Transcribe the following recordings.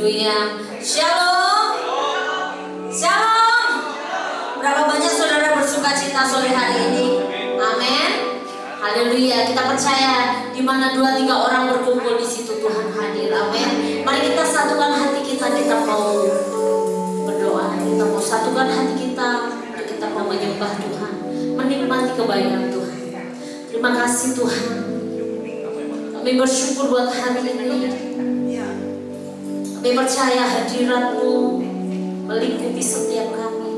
Haleluya. Shalom. Shalom. Berapa banyak saudara bersuka cita sore hari ini? Amin. Haleluya. Kita percaya di mana 2-3 orang berkumpul di situ Tuhan hadir. Amin. Mari kita satukan hati kita mau berdoa. Kita mau satukan hati kita mau menyembah Tuhan, menikmati kebaikan Tuhan. Terima kasih Tuhan. Kami bersyukur buat hari ini. Kami percaya hadirat-Mu melingkupi setiap kami.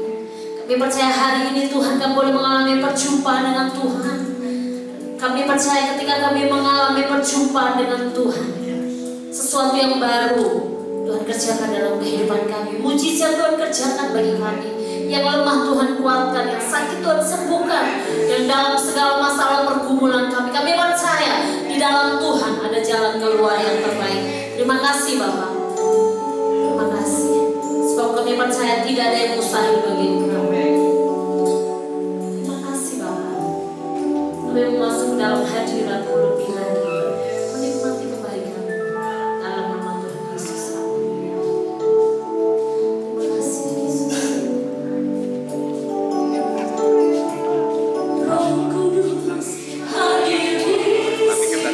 Kami percaya hari ini Tuhan kami boleh mengalami perjumpaan dengan Tuhan. Kami percaya ketika kami mengalami perjumpaan dengan Tuhan, sesuatu yang baru Tuhan kerjakan dalam kehidupan kami. Mujizat Tuhan kerjakan bagi kami. Yang lemah Tuhan kuatkan, yang sakit Tuhan sembuhkan. Yang dalam segala masalah pergumulan kami percaya di dalam Tuhan ada jalan keluar yang terbaik. Terima kasih Bapak. Terima kasih. Sebab kami percaya tidak ada yang mustahil bagi kami. Terima kasih Bapak. Kami masuk dalam hadirat-Mu lebih lagi, menikmati kebaikan dalam nama Tuhan Yesus. Terima kasih Yesus. Roh Kudus hadir di sini.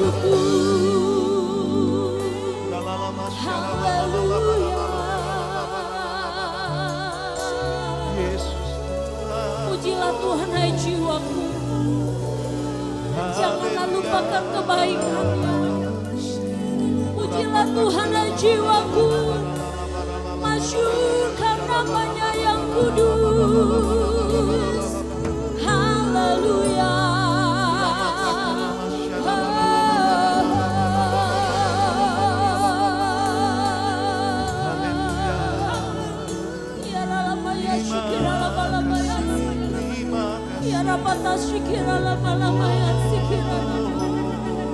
bersyukur. Haleluya. Pujilah Tuhan hai jiwaku. Janganlah lupakan kebaikan-Nya. Pujilah Tuhan hai jiwaku. Masyurkan nama-Nya yang kudus. Haleluya.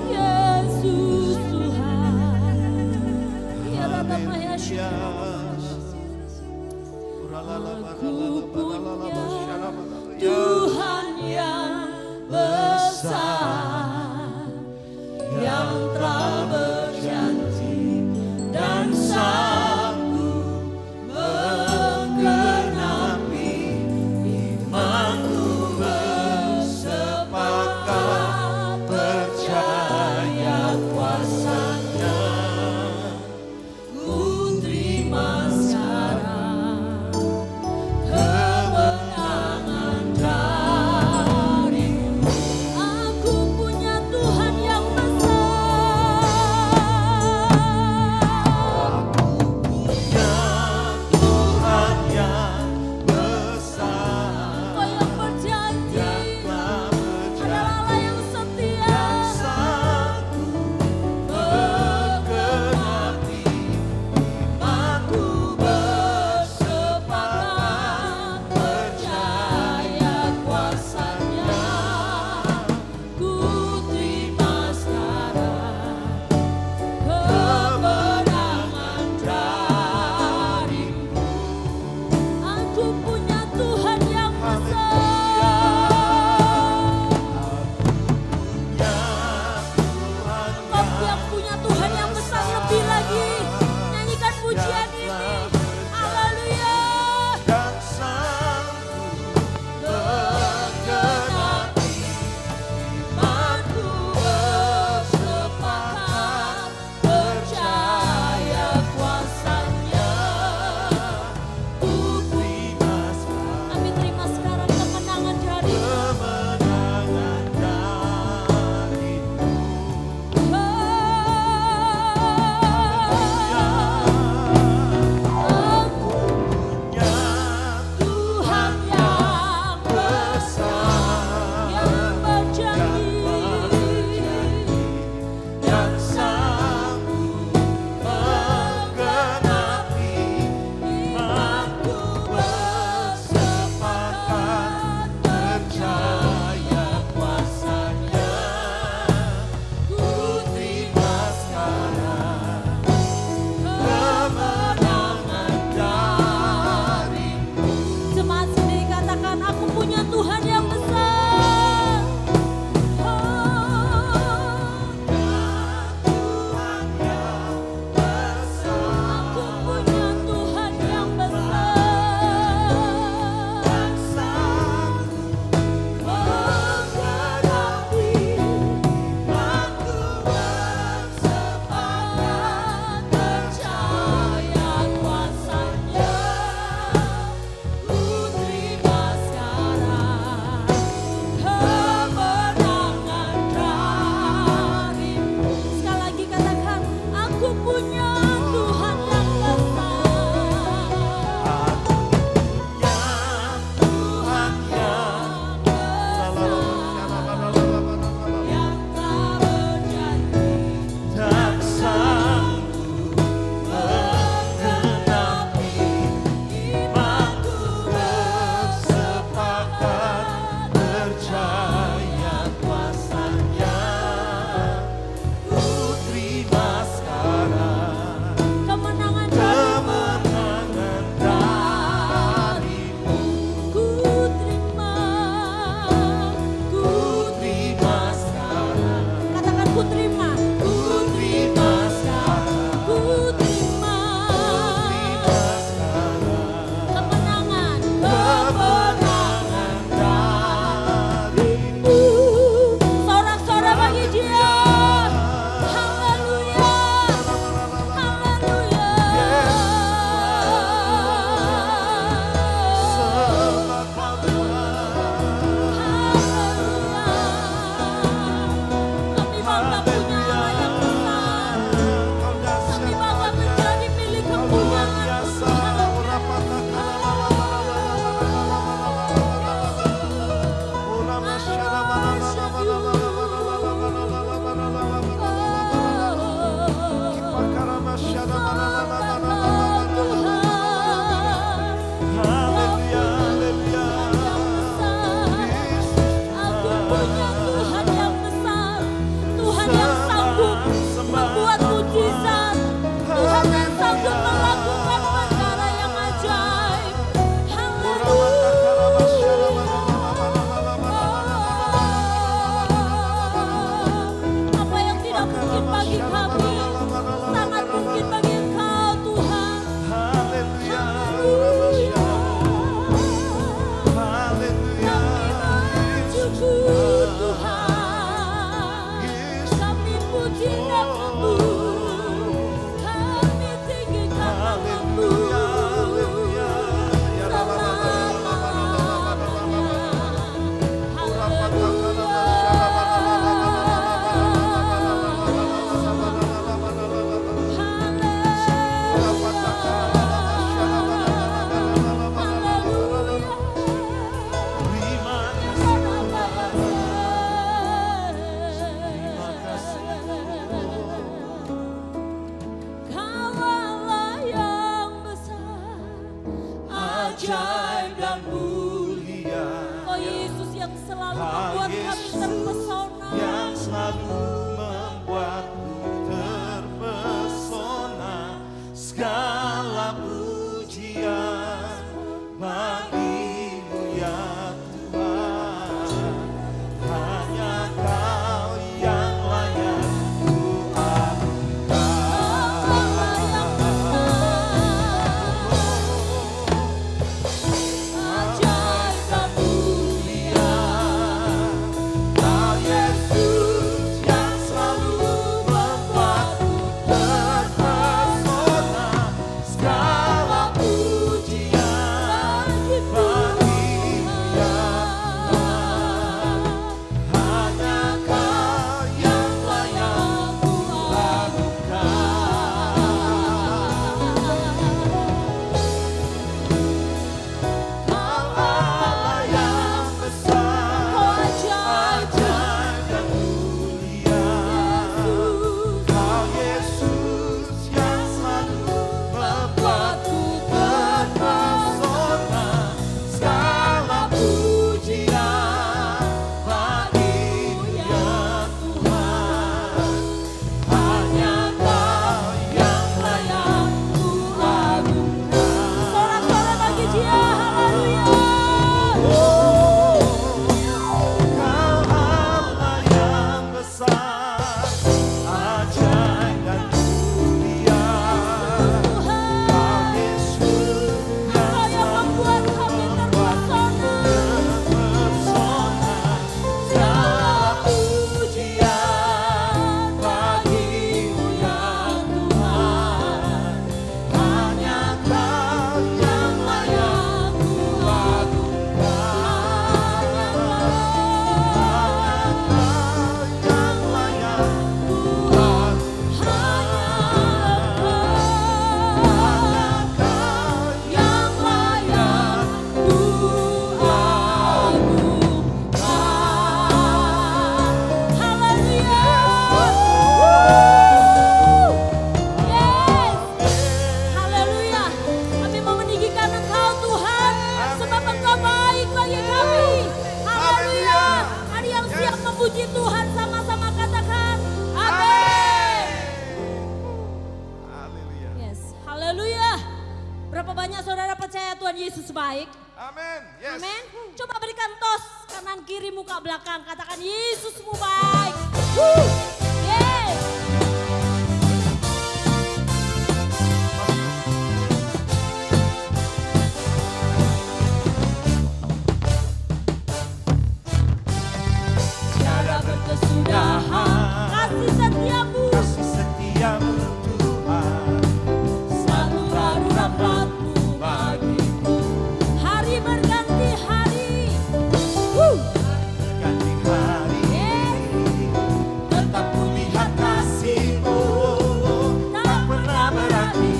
Yesus Tuhan. Aku punya Tuhan yang besar, yang telah berjanji dan sanggup menggenapi imanku. Bersepakat percaya kuasa-Nya, ku terima sekarang kemenangan dari Tuhan Yesus baik? Amin. Yes. Amin. Coba berikan tos kanan kiri muka belakang. Katakan Yesusmu baik. Yeay. Tiada berkesudahan, Kasih setiamu kasih setiamu Tuhan, selalu baru rahmat-Mu bagiku. Hari berganti hari. ganti hari, tetap ku lihat kasih-Mu, tak pernah berhenti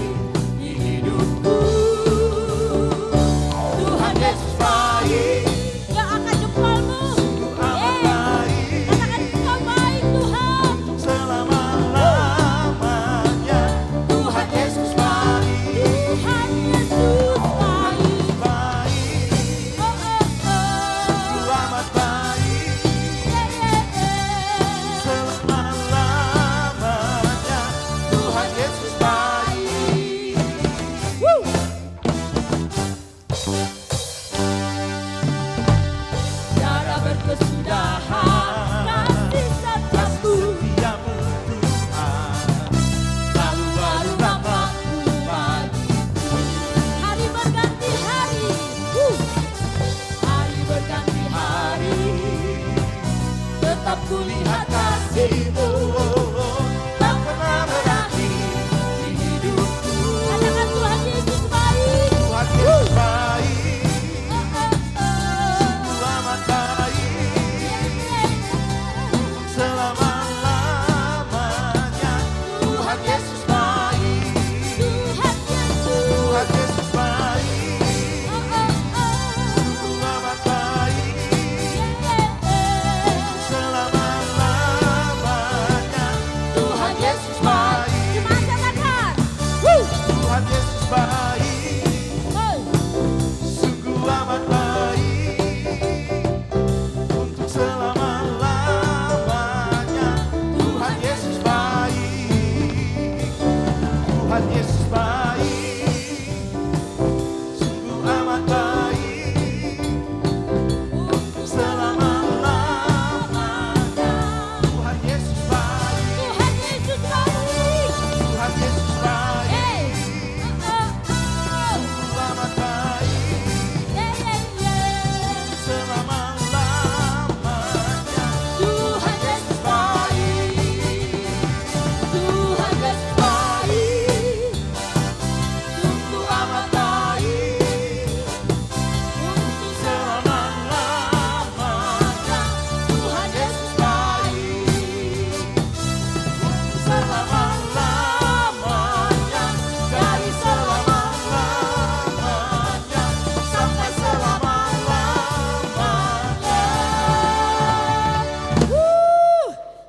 di hidupku. Tuhan Yesus baik, Gak akan jempolmu. amat baik, Katakan Engkau baik Tuhan. selama-lamanya. Tuhan Yesus baik, Tuhan Yesus baik. baik, Oh, oh, oh. amat baik, selama-lamanya. Tuhan Yesus baik. Tiada berkesudahan, Kasih setiamu setiamu Tuhan, selalu baru rahmat-Mu bagiku. hari berganti hari. Hari berganti hari, tetap ku lihat kasih-Mu, tak pernah berhenti di hidupku. Katakan Tuhan Yesus baik. Tuhan Yesus baik, Oh, amat baik, selama-lamanya. Tuhan Yesus baik, Tuhan Yesus. Tuhan Yesus baik, Oh, amat baik, selama-lamanya. Tuhan Yesus baik, Jemaat katakan. Tuhan Yesus baik, sungguh amat baik, untuk selama-lamanya. Tuhan Yesus baik, Tuhan Yesus baik, sungguh amat baik, untuk selama-lamanya. Tuhan Yesus baik, Tuhan Yesus baik. Tuhan Yesus baik, Oh, sungguh amat baik, selama-lamanya. Tuhan Yesus baik. Tuhan Yesus baik. Sungguh amat baik, untuk selama-lamanya. Tuhan Yesus baik, untuk selama-lamanya. Dari selama-lamanya sampai selama-lamanya.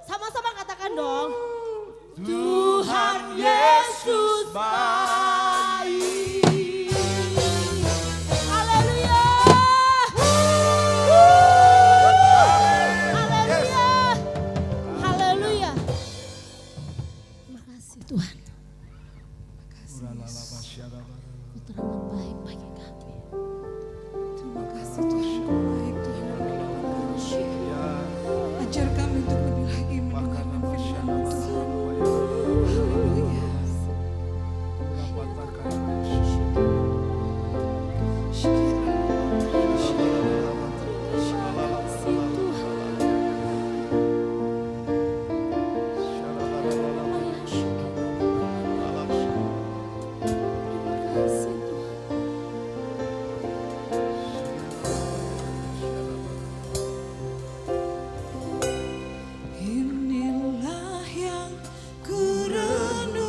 Sama-sama katakan dong. Tuhan Yesus baik. Haleluya. Haleluya. Haleluya. Terima kasih Tuhan. Kau teramat baik bagi kami. Terima kasih Tuhan, Engkau baik Tuhan. Ajar kami untuk lebih lagi mendengarkan firman-Mu Tuhan. Haleluya. Inilah yang ku renungkan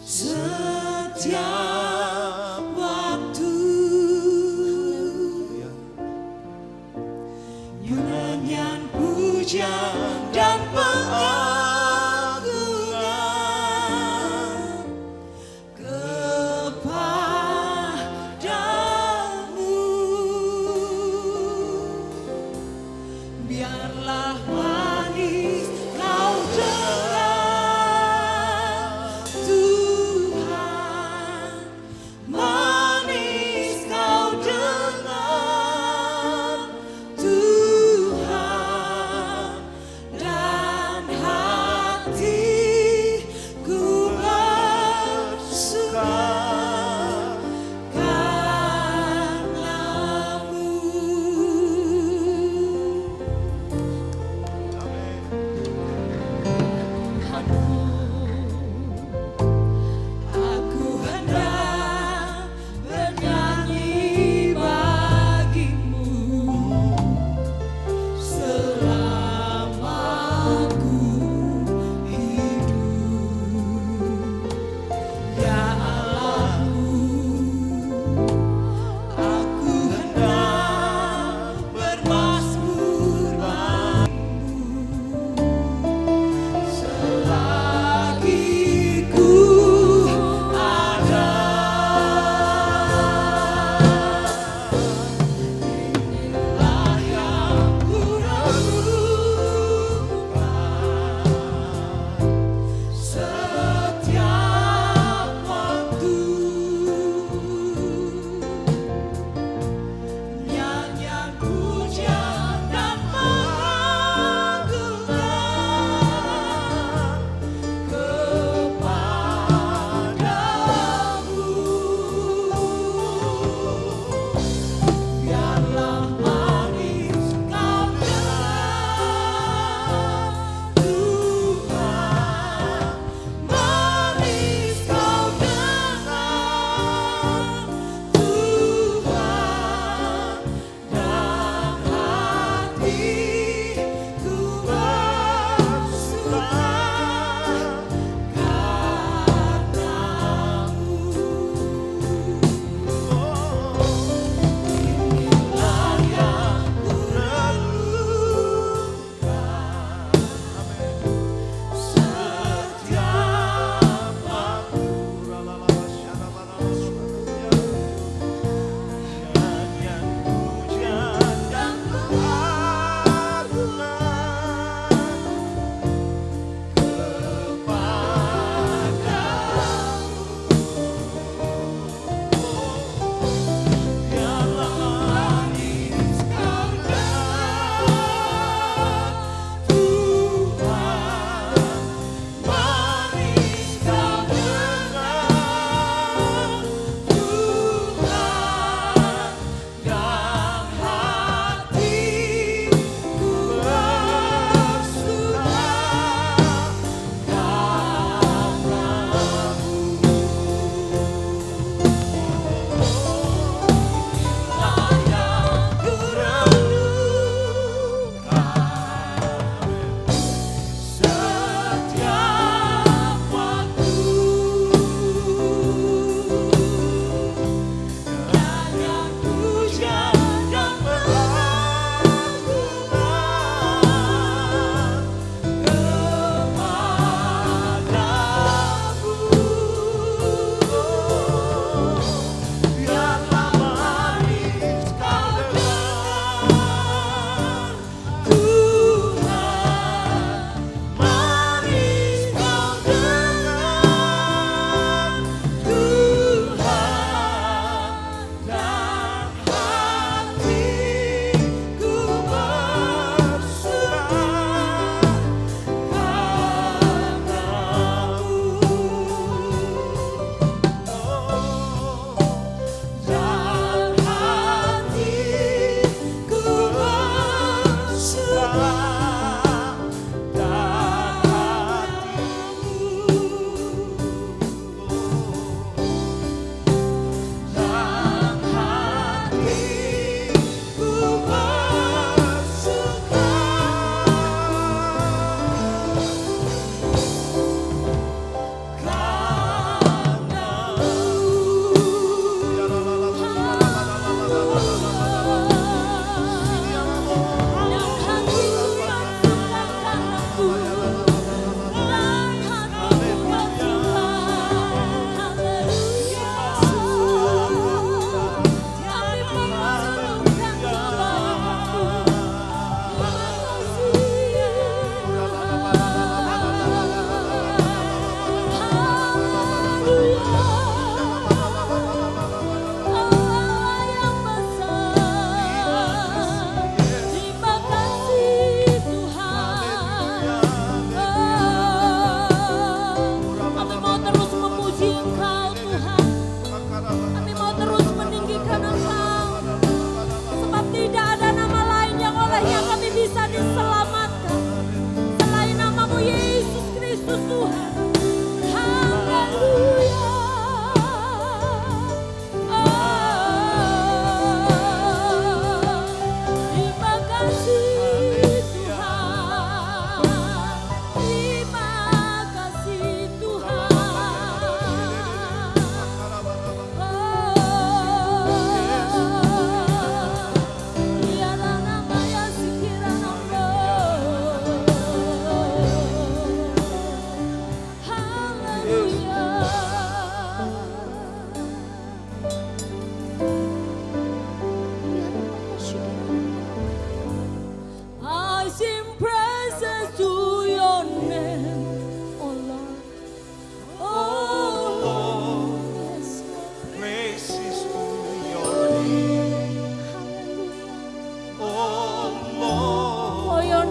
setiap waktu. Nyanyian pujian dan pengagungan kepadamu. Biarlah manis kau dengar Tuhan.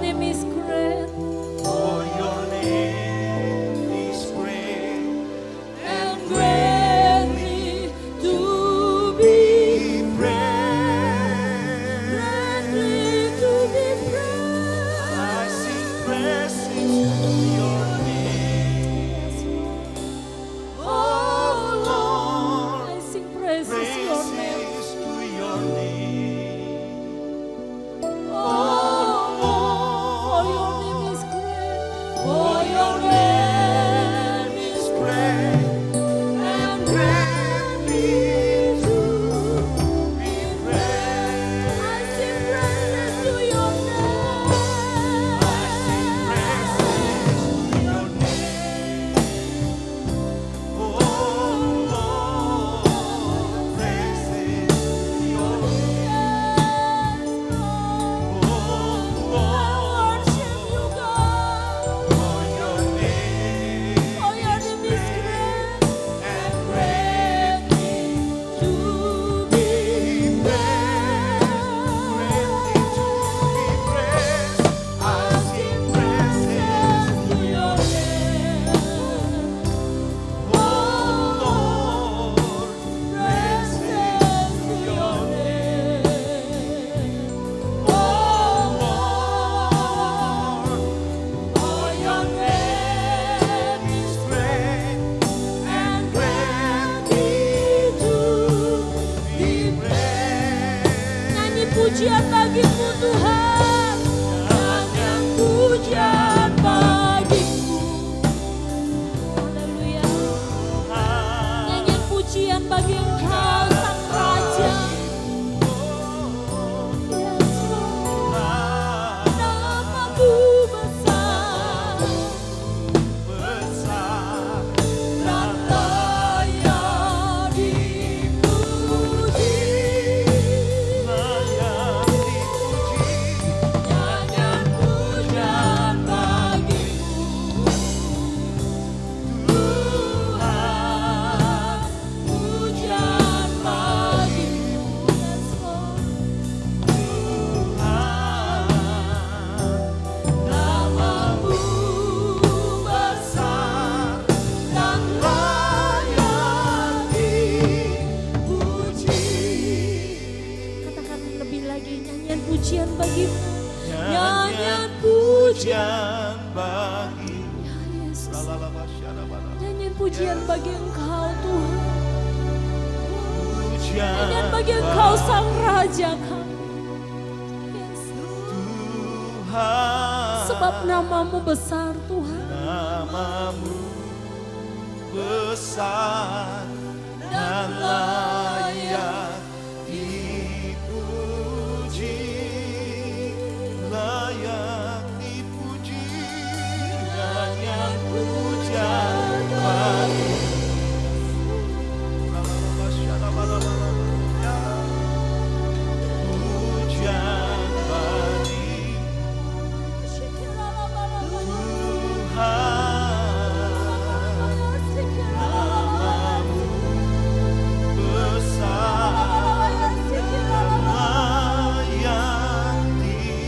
name is great. For your name is great And greatly to be praised. greatly to be praised. I sing praises to your name, oh Lord. I sing praises your name. Praises to your name, For your name is great. For your name is great and greatly to be praised. I sing praises to your name. I sing praises to your name, oh Lord. Praises to your name, oh Lord. For your name and greatly to be praised, greatly to be praised. I sing praises to your name, oh Lord. Praises to your name, oh Lord. For your name is great and greatly to be praised. Nyanyi pujian bagimu Tuhan. Nyanyian pujian bagimu. Haleluya. Nyanyian pujian bagi Engkau Sang Raja. Yes, Lord. Namamu besar Besar dan layak dipuji. layak dipuji, Nyanyian pujian bagimu Tuhan, pujian bagimu. Yes, Lord. Namamu besar dan layak dipuji. Katakan lebih lagi, nyanyian pujian bagimu. Nyanyian pujian. pujian bagi Ya Yesus. Lalalabasyarabara. Nyanyian pujian bagi Engkau Tuhan. Pujian Nyanyian bagi Engkau Sang Raja kami. Yes. Tuhan, Sebab namamu besar Tuhan. namamu besar dan layak dipuji, layak dipuji. Nyanyian pujian bagi pujian bagi Tuhan, namamu besar layak dipuji.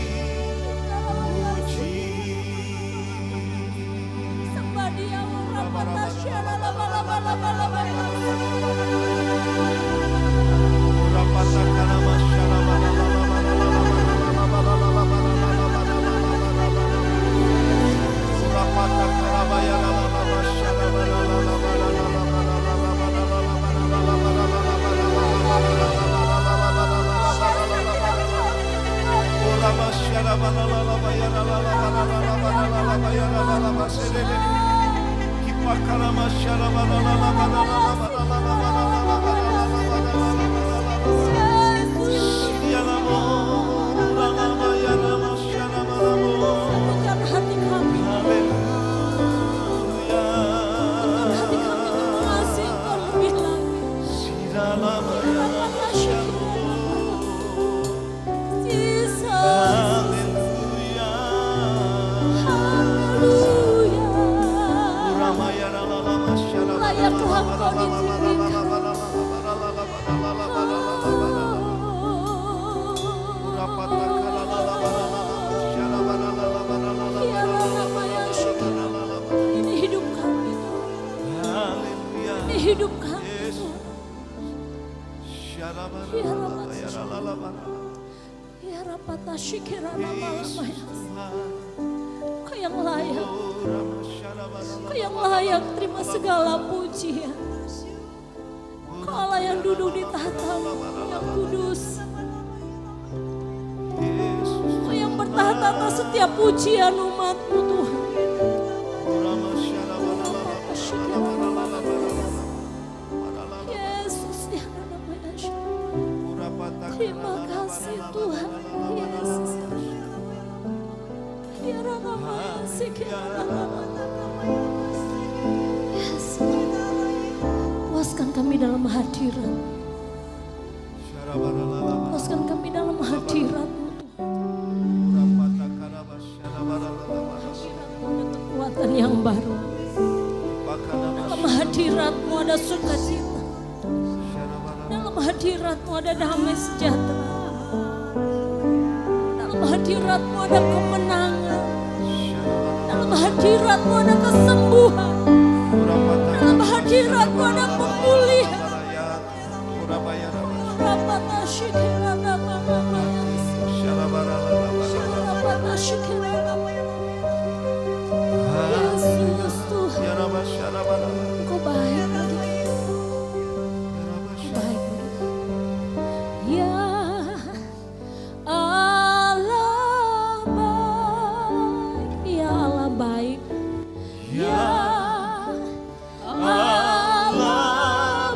Satukan hati kami. Hati kami untuk mengasihi Engkau lebih lagi. Jesus. Haleluya. Haleluya. Layak Tuhan kau ditinggikan. Kau yang layak, Kau yang layak terima segala pujian. Kau Allah yang duduk di tahta-Mu yang kudus. Kau yang bertahta atas setiap pujian umat-Mu Tuhan. Yesus ya namanya. Terima kasih Tuhan Yesus. Ya namanya Yes. Puaskan kami dalam hadirat. Puaskan kami dalam hadirat-Mu Tuhan. Ada kekuatan yang baru. Dalam hadirat-Mu ada sukacita. Dalam hadirat-Mu ada damai sejahtera. Dalam hadirat-Mu ada kemenangan. Dalam hadirat-Mu ada kesembuhan. Dalam hadirat-Mu ada pemulihan. Yesus Tuhan, Engkau baik bagi kita. Baik bagi kita. Ya Allah baik, ya Allah baik. Ya Allah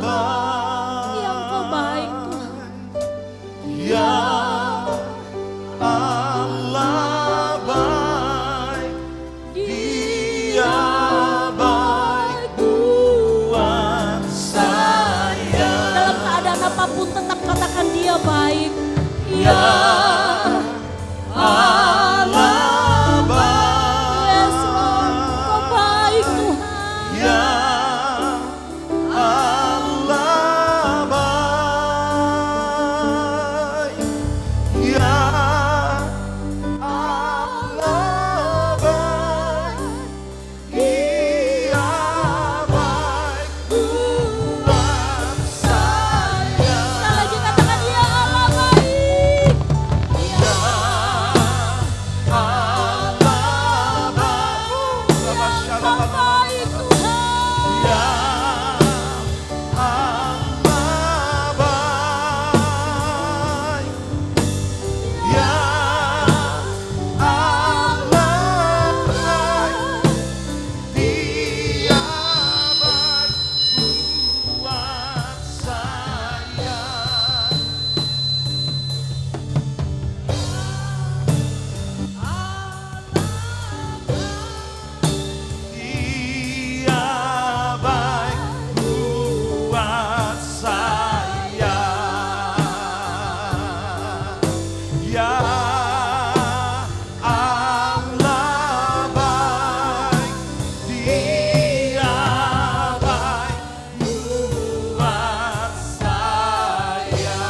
baik, yang Kau baik Tuhan. ya Allah baik, Dia baik buat saya. Dalam keadaan apapun tetap katakan Dia baik. Ya Allah baik, Yes Lord, Kau baik Tuhan. ya Allah baik, ya Allah baik, Dia baik buat saya. Sekali lagi katakan Ya Allah baik. Ya Allah baik, Kau baik Tuhan. ya Allah baik, ya Allah baik, Dia baik buat saya. Dia baik buat saya. Ya Allah baik, Dia baik buat saya.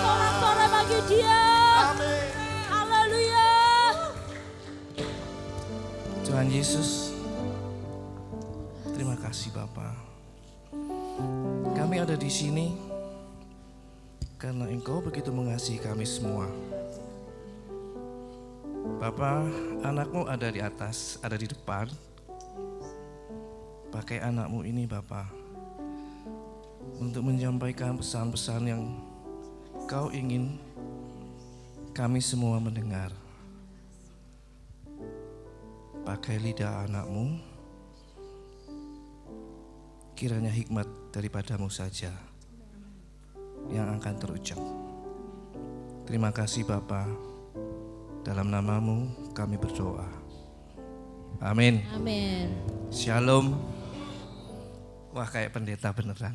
Sorak-sorai bagi Dia. Amin. Haleluya. Tuhan Yesus, terima kasih Bapa. Kami ada di sini karena Engkau begitu mengasihi kami semua. Bapa, anakmu ada di atas, ada di depan. Pakai anakmu ini Bapa untuk menyampaikan pesan-pesan yang Kau ingin kami semua mendengar. Pakai lidah anakmu, kiranya hikmat daripadamu saja yang akan terucap. Terima kasih Bapa, dalam namamu kami berdoa. Amin. Amin. Shalom. Wah, kayak pendeta beneran.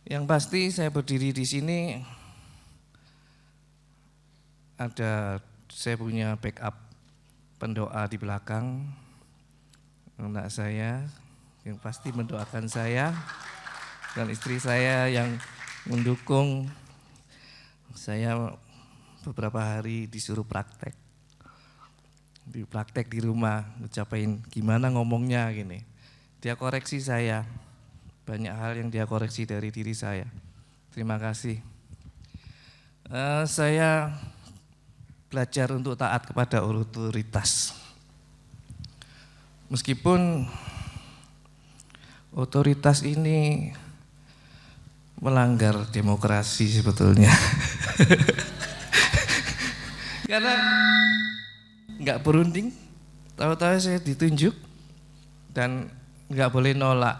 Yang pasti saya berdiri di sini saya punya backup pendoa di belakang, anak saya yang pasti mendoakan saya dan istri saya yang mendukung saya. Beberapa hari disuruh praktek di rumah, ngucapin gimana ngomongnya gini. Dia koreksi saya, banyak hal yang dia koreksi dari diri saya. Terima kasih. Saya belajar untuk taat kepada otoritas. Meskipun otoritas ini melanggar demokrasi sebetulnya. Karena nggak berunding, tahu-tahu saya ditunjuk dan nggak boleh nolak.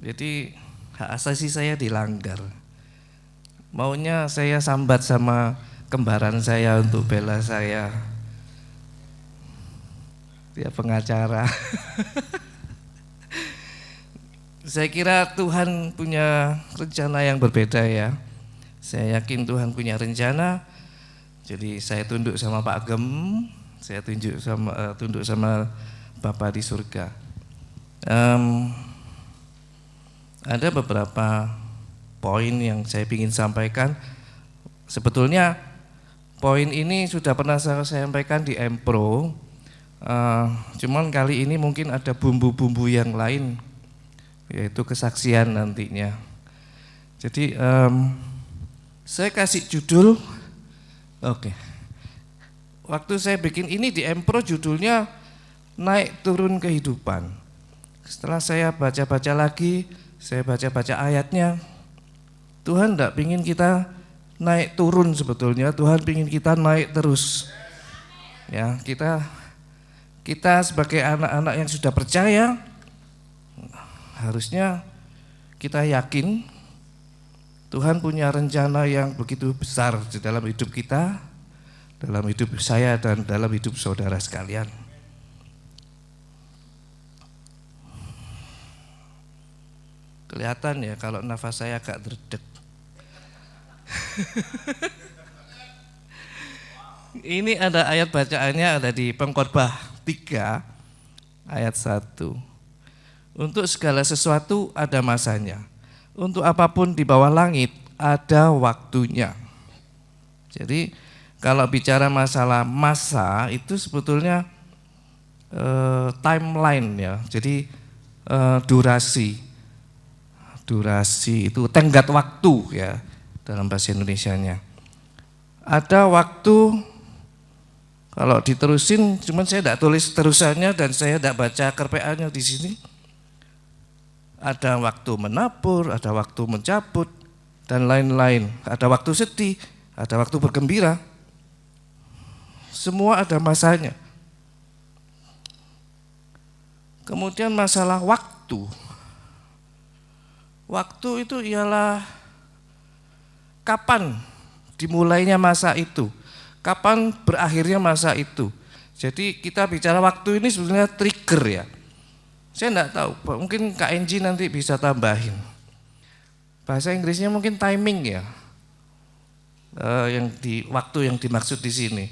Jadi hak asasi saya dilanggar. Maunya saya sambat sama kembaran saya untuk bela saya. Dia pengacara. Saya kira Tuhan punya rencana yang berbeda ya. Saya yakin Tuhan punya rencana. Jadi saya tunduk sama Pak Gem, saya tunduk sama Bapa di surga. Ada beberapa poin yang saya ingin sampaikan. Sebetulnya poin ini sudah pernah saya sampaikan di Empro, cuman kali ini mungkin ada bumbu-bumbu yang lain, yaitu kesaksian nantinya. Jadi saya kasih judul, waktu saya bikin ini di Empro judulnya Naik Turun Kehidupan. Setelah saya baca-baca lagi, saya baca-baca ayatnya, Tuhan tidak ingin kita naik turun sebetulnya, Tuhan ingin kita naik terus. Ya, kita sebagai anak-anak yang sudah percaya, harusnya kita yakin Tuhan punya rencana yang begitu besar di dalam hidup kita, dalam hidup saya dan dalam hidup saudara sekalian. Kelihatan ya kalau nafas saya agak derdek. Ini ada ayat bacaannya, ada di Pengkhotbah 3 ayat 1. Untuk segala sesuatu ada masanya. Untuk apapun di bawah langit ada waktunya. Jadi kalau bicara masalah masa itu sebetulnya timeline ya. Jadi durasi itu tenggat waktu ya dalam bahasa Indonesianya. Ada waktu, kalau diterusin, cuman saya tidak tulis terusannya dan saya tidak baca kerpeannya di sini. Ada waktu menabur, ada waktu mencabut dan lain-lain. Ada waktu sedih, ada waktu bergembira. Semua ada masanya. Kemudian masalah waktu. Waktu itu ialah kapan dimulainya masa itu, kapan berakhirnya masa itu. Jadi kita bicara waktu ini sebenarnya trigger ya. Saya enggak tahu, mungkin Kak Enji nanti bisa tambahin. Bahasa Inggrisnya mungkin timing ya, waktu yang dimaksud di sini.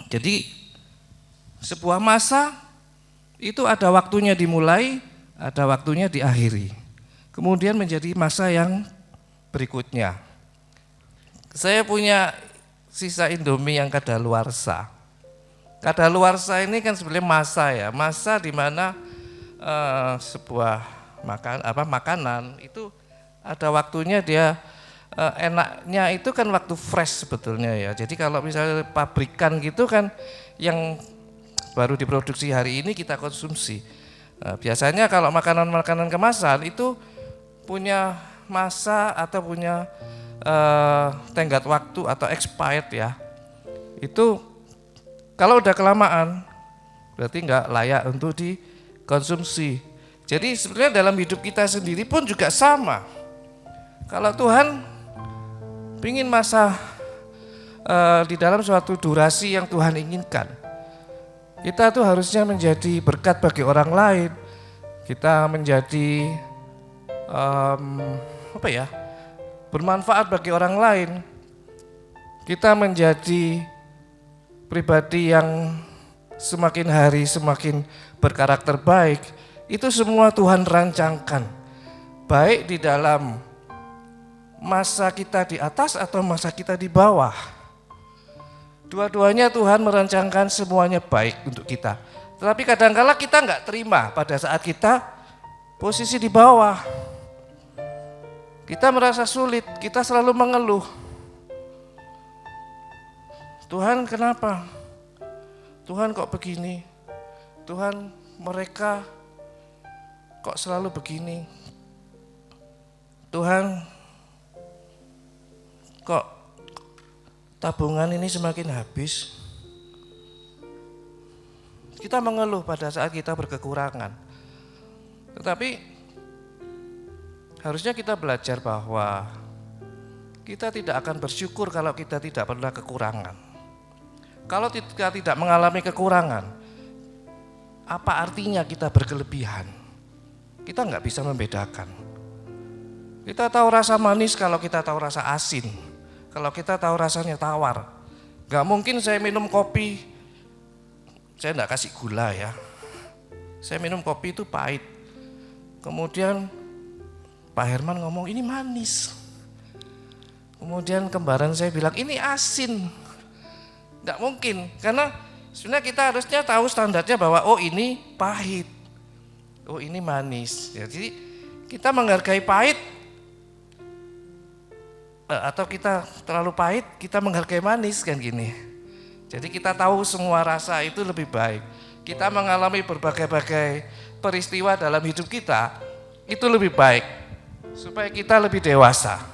Jadi sebuah masa itu ada waktunya dimulai, ada waktunya diakhiri. Kemudian menjadi masa yang berikutnya. Saya punya sisa Indomie yang kadaluarsa. Kadaluarsa ini kan sebenarnya masa ya, masa di mana sebuah makanan itu ada waktunya dia enaknya itu kan waktu fresh sebetulnya ya. Jadi kalau misalnya pabrikan gitu kan yang baru diproduksi hari ini kita konsumsi. Biasanya kalau makanan-makanan kemasan itu punya masa atau punya tenggat waktu atau expired ya. Itu kalau udah kelamaan berarti nggak layak untuk dikonsumsi. Jadi sebenarnya dalam hidup kita sendiri pun juga sama. Kalau Tuhan ingin masa di dalam suatu durasi yang Tuhan inginkan, kita tuh harusnya menjadi berkat bagi orang lain. Kita menjadi bermanfaat bagi orang lain. Kita menjadi pribadi yang semakin hari semakin berkarakter baik. Itu semua Tuhan rancangkan, baik di dalam masa kita di atas atau masa kita di bawah. Dua-duanya Tuhan merancangkan semuanya baik untuk kita. Tetapi kadang-kala kita enggak terima pada saat kita posisi di bawah. Kita merasa sulit, kita selalu mengeluh. Tuhan kenapa? Tuhan kok begini? Tuhan mereka kok selalu begini? Tuhan kok tabungan ini semakin habis? Kita mengeluh pada saat kita berkekurangan. Tetapi harusnya kita belajar bahwa kita tidak akan bersyukur kalau kita tidak pernah kekurangan. Kalau kita tidak mengalami kekurangan, apa artinya kita berkelebihan? Kita nggak bisa membedakan. Kita tahu rasa manis kalau kita tahu rasa asin. Kalau kita tahu rasanya tawar. Nggak mungkin saya minum kopi, saya nggak kasih gula ya. Saya minum kopi itu pahit. Kemudian Pak Herman ngomong ini manis. Kemudian kembaran saya bilang ini asin. Nggak mungkin, karena sebenarnya kita harusnya tahu standarnya bahwa oh ini pahit, oh ini manis. Jadi kita menghargai pahit atau kita terlalu pahit, kita menghargai manis kan gini. Jadi kita tahu semua rasa itu lebih baik. Kita mengalami berbagai-bagai peristiwa dalam hidup kita, itu lebih baik supaya kita lebih dewasa.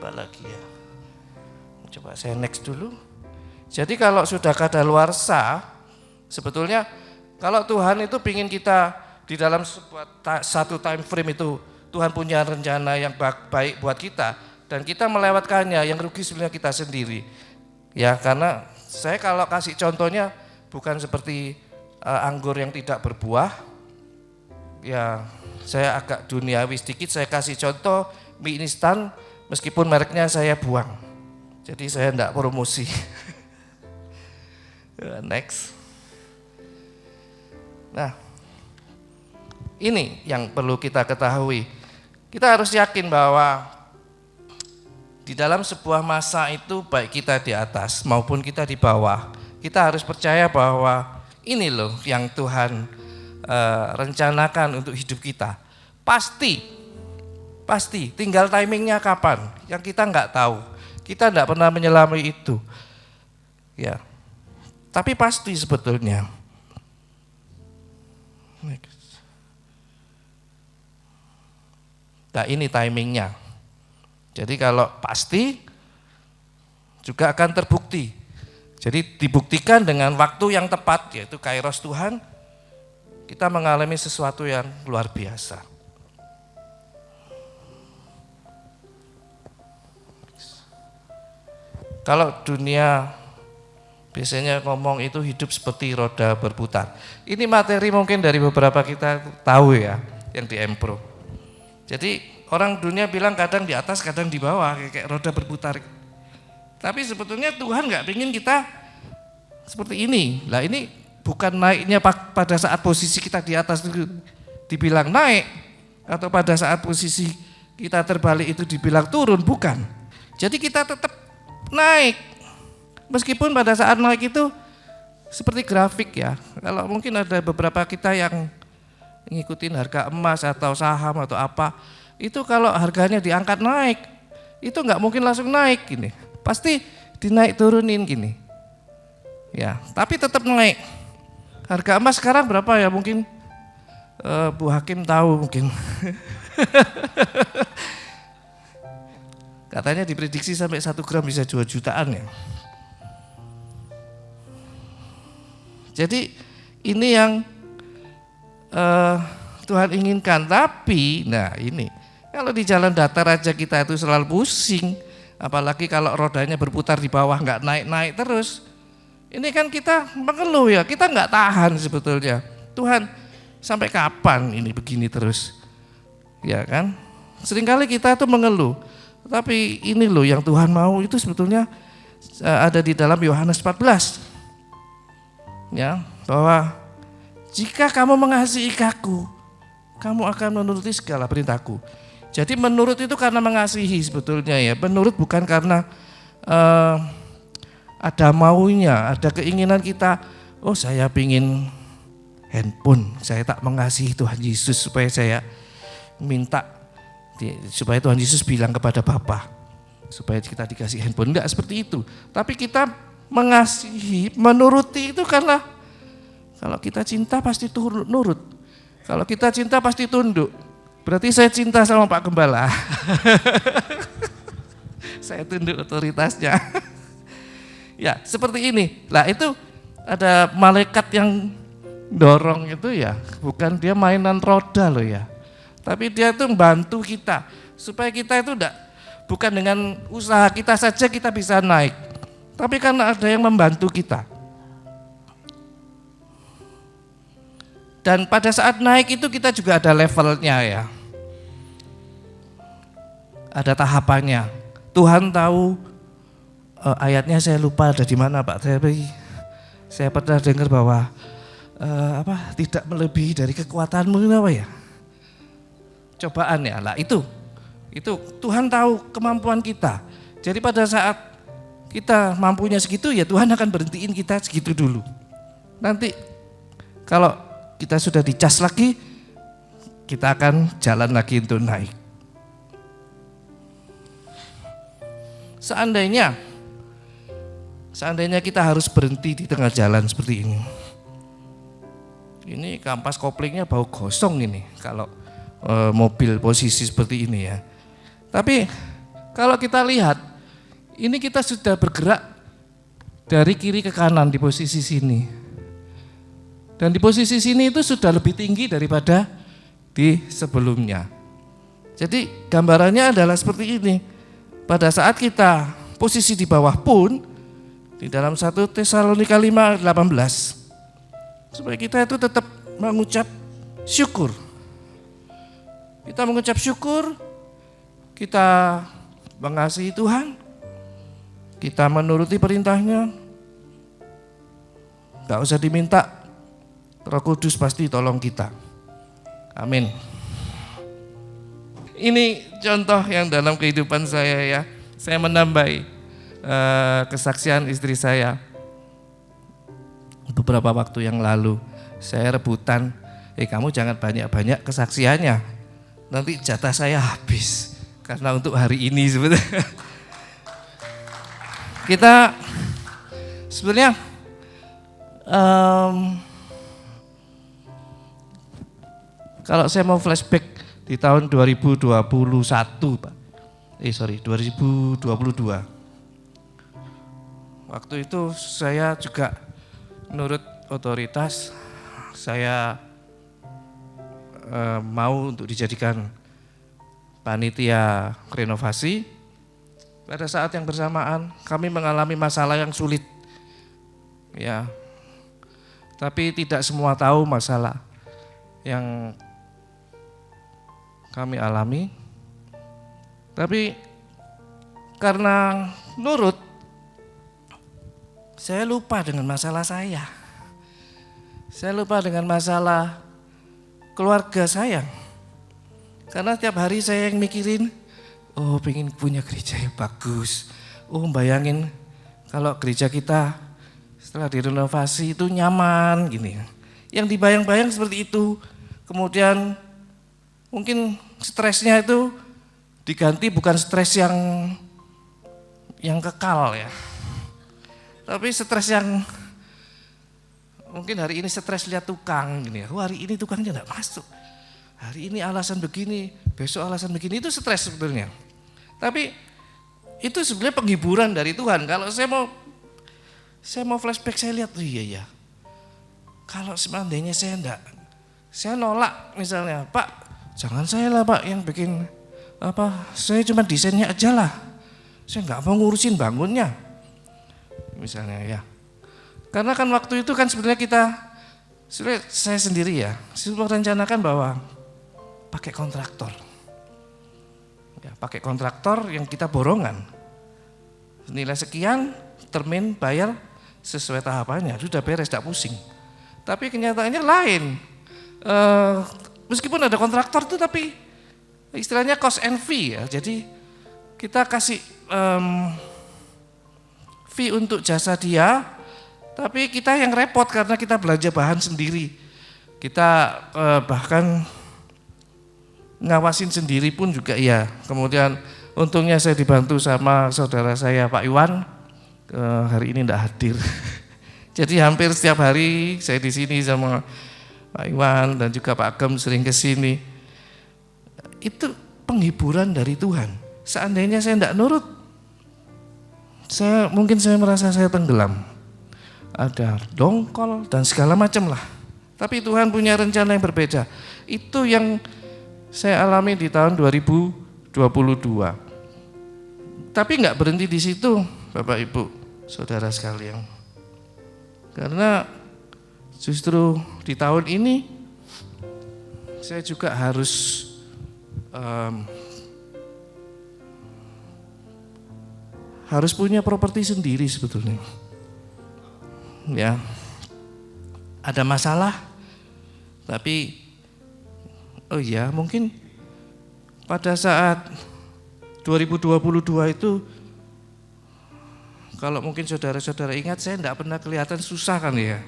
Lagi ya. Coba saya next dulu. Jadi kalau sudah kadaluarsa, sebetulnya kalau Tuhan itu ingin kita di dalam satu time frame itu Tuhan punya rencana yang baik buat kita dan kita melewatkannya, yang rugi sebenarnya kita sendiri. Ya, karena saya kalau kasih contohnya bukan seperti anggur yang tidak berbuah. Ya, saya agak duniawi sedikit, saya kasih contoh mie instan. Meskipun mereknya saya buang, jadi saya enggak promosi. Next. Nah, ini yang perlu kita ketahui. Kita harus yakin bahwa di dalam sebuah masa itu baik kita di atas maupun kita di bawah, kita harus percaya bahwa ini loh yang Tuhan rencanakan untuk hidup kita. Pasti, tinggal timingnya kapan, yang kita nggak tahu. Kita nggak pernah menyelami itu. Ya, tapi pasti sebetulnya. Nah ini timingnya. Jadi kalau pasti juga akan terbukti. Jadi dibuktikan dengan waktu yang tepat, yaitu kairos Tuhan, kita mengalami sesuatu yang luar biasa. Kalau dunia biasanya ngomong itu hidup seperti roda berputar. Ini materi mungkin dari beberapa kita tahu ya, yang di Empro. Jadi orang dunia bilang kadang di atas, kadang di bawah, kayak roda berputar. Tapi sebetulnya Tuhan nggak ingin kita seperti ini. Lah ini bukan naiknya pada saat posisi kita di atas itu dibilang naik, atau pada saat posisi kita terbalik itu dibilang turun, bukan. Jadi kita tetap naik, meskipun pada saat naik itu seperti grafik ya. Kalau mungkin ada beberapa kita yang ngikutin harga emas atau saham atau apa, itu kalau harganya diangkat naik, itu nggak mungkin langsung naik gini, pasti dinaik turunin gini. Ya, tapi tetap naik. Harga emas sekarang berapa ya? Mungkin Bu Hakim tahu mungkin. Katanya diprediksi sampai 1 gram bisa 2 jutaan ya. Jadi ini yang Tuhan inginkan. Tapi, nah ini, kalau di jalan datar aja kita itu selalu pusing. Apalagi kalau rodanya berputar di bawah nggak naik-naik terus. Ini kan kita mengeluh ya, kita nggak tahan sebetulnya. Tuhan, sampai kapan ini begini terus? Ya kan? Seringkali kita tuh mengeluh. Tapi ini loh yang Tuhan mau itu sebetulnya ada di dalam Yohanes 14. Ya, bahwa jika kamu mengasihi aku, kamu akan menuruti segala perintahku. Jadi menurut itu karena mengasihi sebetulnya ya. Menurut bukan karena ada maunya, ada keinginan kita, oh saya pingin handphone. Saya tak mengasihi Tuhan Yesus supaya saya minta supaya Tuhan Yesus bilang kepada Bapa supaya kita dikasih handphone. Enggak seperti itu. Tapi kita mengasihi, menuruti itu karena kalau kita cinta pasti nurut. Kalau kita cinta pasti tunduk. Berarti saya cinta sama Pak Gembala. Saya tunduk otoritasnya. Ya, seperti ini. Lah itu ada malaikat yang dorong itu ya, bukan dia mainan roda loh ya. Tapi dia itu membantu kita supaya kita itu bukan dengan usaha kita saja kita bisa naik. Tapi karena ada yang membantu kita. Dan pada saat naik itu kita juga ada levelnya ya. Ada tahapannya. Tuhan tahu ayatnya saya lupa ada di mana Pak. Saya pernah dengar bahwa tidak melebihi dari kekuatanmu itu apa ya? Cobaan ya. Lah itu Tuhan tahu kemampuan kita. Jadi pada saat kita mampunya segitu ya Tuhan akan berhentiin kita segitu dulu. Nanti kalau kita sudah dicas lagi, kita akan jalan lagi untuk naik. Seandainya kita harus berhenti di tengah jalan seperti ini. Ini kampas koplingnya bau gosong ini kalau mobil posisi seperti ini ya. Tapi kalau kita lihat, ini kita sudah bergerak dari kiri ke kanan di posisi sini. Dan di posisi sini itu sudah lebih tinggi daripada di sebelumnya. Jadi gambarannya adalah seperti ini. Pada saat kita posisi di bawah pun, di dalam 1 Tesalonika 5:18, supaya kita itu tetap mengucap syukur. Kita mengucap syukur, kita mengasihi Tuhan, kita menuruti perintahnya, gak usah diminta, Roh Kudus pasti tolong kita. Amin. Ini contoh yang dalam kehidupan saya ya. Saya menambahi kesaksian istri saya. Beberapa waktu yang lalu saya rebutan, kamu jangan banyak-banyak kesaksiannya. Nanti jatah saya habis. Karena untuk hari ini sebetulnya. Kita sebenarnya kalau saya mau flashback di tahun 2021 Pak. 2022. Waktu itu saya juga menurut otoritas saya mau untuk dijadikan panitia renovasi. Pada saat yang bersamaan kami mengalami masalah yang sulit. Ya. Tapi tidak semua tahu masalah yang kami alami. Tapi karena nurut, saya lupa dengan masalah saya. Saya lupa dengan masalah keluarga saya. Karena tiap hari saya yang mikirin, pengen punya gereja yang bagus. Bayangin kalau gereja kita setelah direnovasi itu nyaman gini. Yang dibayang-bayang seperti itu. Kemudian mungkin stresnya itu diganti bukan stres yang kekal ya. Tapi stres yang mungkin hari ini stres lihat tukang gini ya. Hari ini tukangnya enggak masuk. Hari ini alasan begini, besok alasan begini, itu stres sebetulnya. Tapi itu sebenarnya penghiburan dari Tuhan. Kalau saya mau flashback, saya lihat iya. Kalau seandainya saya nolak misalnya, Pak, jangan saya lah Pak yang bikin saya cuma desainnya aja lah. Saya nggak mau ngurusin bangunnya. Misalnya ya. Karena kan waktu itu kan sebenarnya saya sendiri ya, sudah merencanakan bahwa pakai kontraktor. Ya, pakai kontraktor yang kita borongan. Nilai sekian, termin, bayar sesuai tahapannya, sudah beres, tidak pusing. Tapi kenyataannya lain. Meskipun ada kontraktor itu tapi istilahnya cost and fee ya. Jadi kita kasih fee untuk jasa dia, tapi kita yang repot karena kita belanja bahan sendiri. Kita bahkan ngawasin sendiri pun juga ya. Kemudian untungnya saya dibantu sama saudara saya Pak Iwan, hari ini tidak hadir. Jadi hampir setiap hari saya di sini sama Pak Iwan dan juga Pak Agem sering ke sini. Itu penghiburan dari Tuhan. Seandainya saya tidak nurut, mungkin saya merasa saya tenggelam. Ada dongkol dan segala macam lah. Tapi Tuhan punya rencana yang berbeda. Itu yang saya alami di tahun 2022. Tapi enggak berhenti di situ, Bapak Ibu, saudara sekalian. Karena justru di tahun ini saya juga harus punya properti sendiri sebetulnya. Ya, ada masalah, tapi mungkin pada saat 2022 itu, kalau mungkin saudara-saudara ingat, saya tidak pernah kelihatan susah kan ya.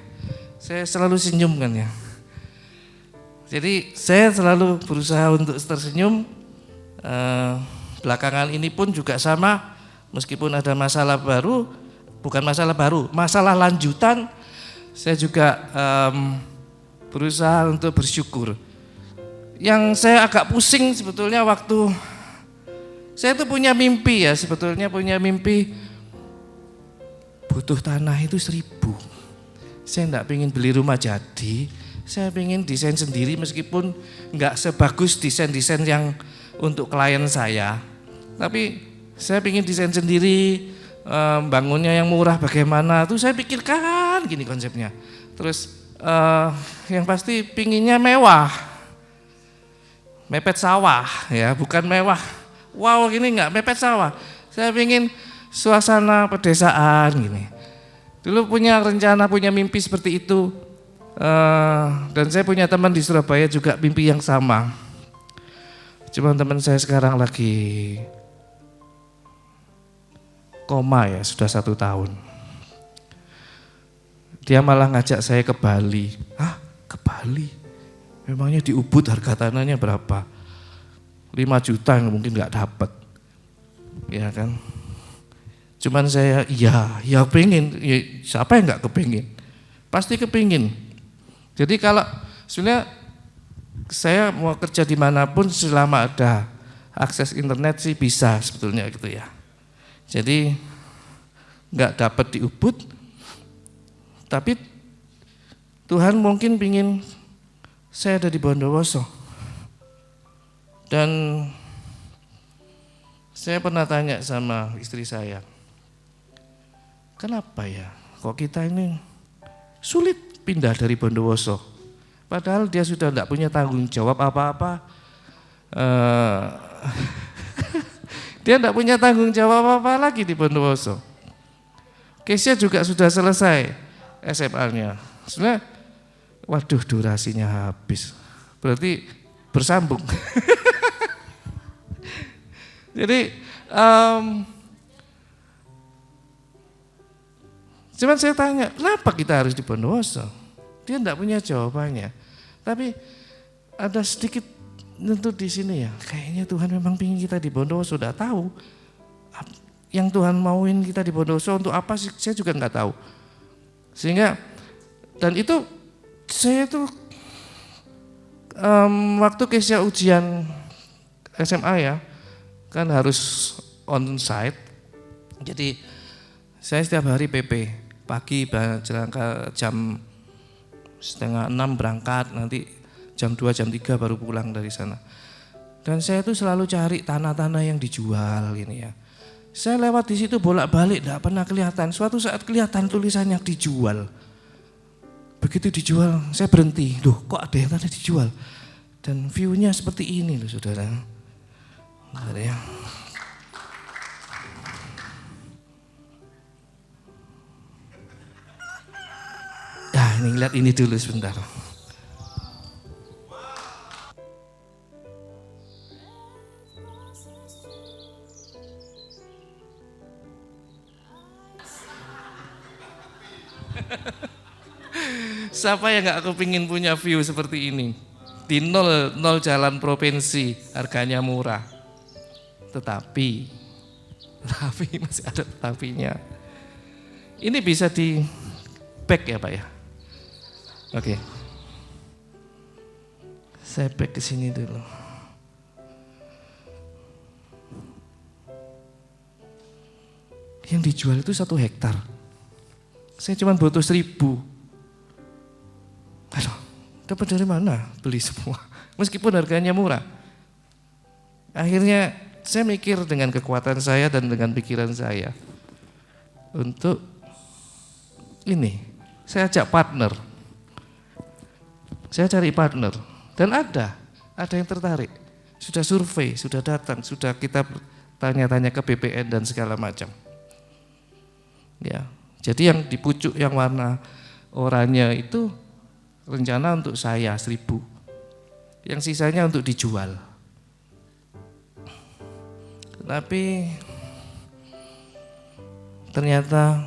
Saya selalu senyum kan ya. Jadi saya selalu berusaha untuk tersenyum. Belakangan ini pun juga sama, meskipun ada masalah baru, bukan masalah baru, masalah lanjutan, saya juga berusaha untuk bersyukur. Yang saya agak pusing sebetulnya waktu saya tuh punya mimpi ya, sebetulnya punya mimpi butuh tanah itu 1.000. Saya enggak pengen beli rumah jadi, saya pengen desain sendiri meskipun enggak sebagus desain-desain yang untuk klien saya. Tapi saya pengen desain sendiri, bangunnya yang murah bagaimana, tuh saya pikirkan gini konsepnya. Terus yang pasti pinginnya mewah. Mepet sawah ya, bukan mewah. Wow gini enggak mepet sawah. Saya pengen suasana pedesaan gini. Dulu punya rencana, punya mimpi seperti itu. Dan saya punya teman di Surabaya juga mimpi yang sama. Cuma teman saya sekarang lagi koma ya, sudah 1 tahun. Dia malah ngajak saya ke Bali. Hah, ke Bali? Memangnya di Ubud harga tanahnya berapa? 5 juta mungkin nggak dapat, ya kan? Cuman saya, ya pengen, ya, siapa yang nggak kepingin? Pasti kepingin. Jadi kalau sebenarnya saya mau kerja dimanapun selama ada akses internet sih bisa sebetulnya gitu ya. Jadi nggak dapat di Ubud, tapi Tuhan mungkin pingin saya ada di Bondowoso. Dan saya pernah tanya sama istri saya, kenapa ya kok kita ini sulit pindah dari Bondowoso? Padahal dia sudah tidak punya tanggung jawab apa-apa. Dia tidak punya tanggung jawab apa-apa lagi di Bondowoso. Case-nya juga sudah selesai SMA-nya. Sebenarnya, waduh durasinya habis. Berarti bersambung. Jadi, cuman saya tanya, kenapa kita harus di Bondowoso? Dia tidak punya jawabannya. Tapi ada sedikit tentu di sini ya, kayaknya Tuhan memang ingin kita di Bondowoso, sudah tahu. Yang Tuhan mauin kita di Bondowoso untuk apa sih, saya juga nggak tahu. Sehingga, dan itu saya tuh waktu Kesia ujian SMA ya, kan harus on site. Jadi saya setiap hari PP, pagi jam 5:30 berangkat, nanti jam 2, jam 3 baru pulang dari sana. Dan saya tuh selalu cari tanah-tanah yang dijual ini ya. Saya lewat di situ bolak-balik, tidak pernah kelihatan. Suatu saat kelihatan tulisannya dijual. Begitu dijual, saya berhenti. Loh, kok ada yang tadi dijual? Dan view-nya seperti ini loh, saudara. Ada ya. Nah, ini lihat ini dulu sebentar. Siapa yang gak kepingin punya view seperti ini? Di nol jalan provinsi, harganya murah. Tetapi masih ada tetapinya. Ini bisa di back ya Pak ya? Oke. Saya back ke sini dulu. Yang dijual itu 1 hektar. Saya cuma butuh 1.000. Aduh, dapat dari mana? Beli semua. Meskipun harganya murah. Akhirnya saya mikir dengan kekuatan saya dan dengan pikiran saya. Untuk ini, saya ajak partner. Saya cari partner. Dan ada yang tertarik. Sudah survei, sudah datang, sudah kita tanya-tanya ke BPN dan segala macam. Ya, jadi yang di pucuk yang warna oranye itu rencana untuk saya 1.000. Yang sisanya untuk dijual. Tapi ternyata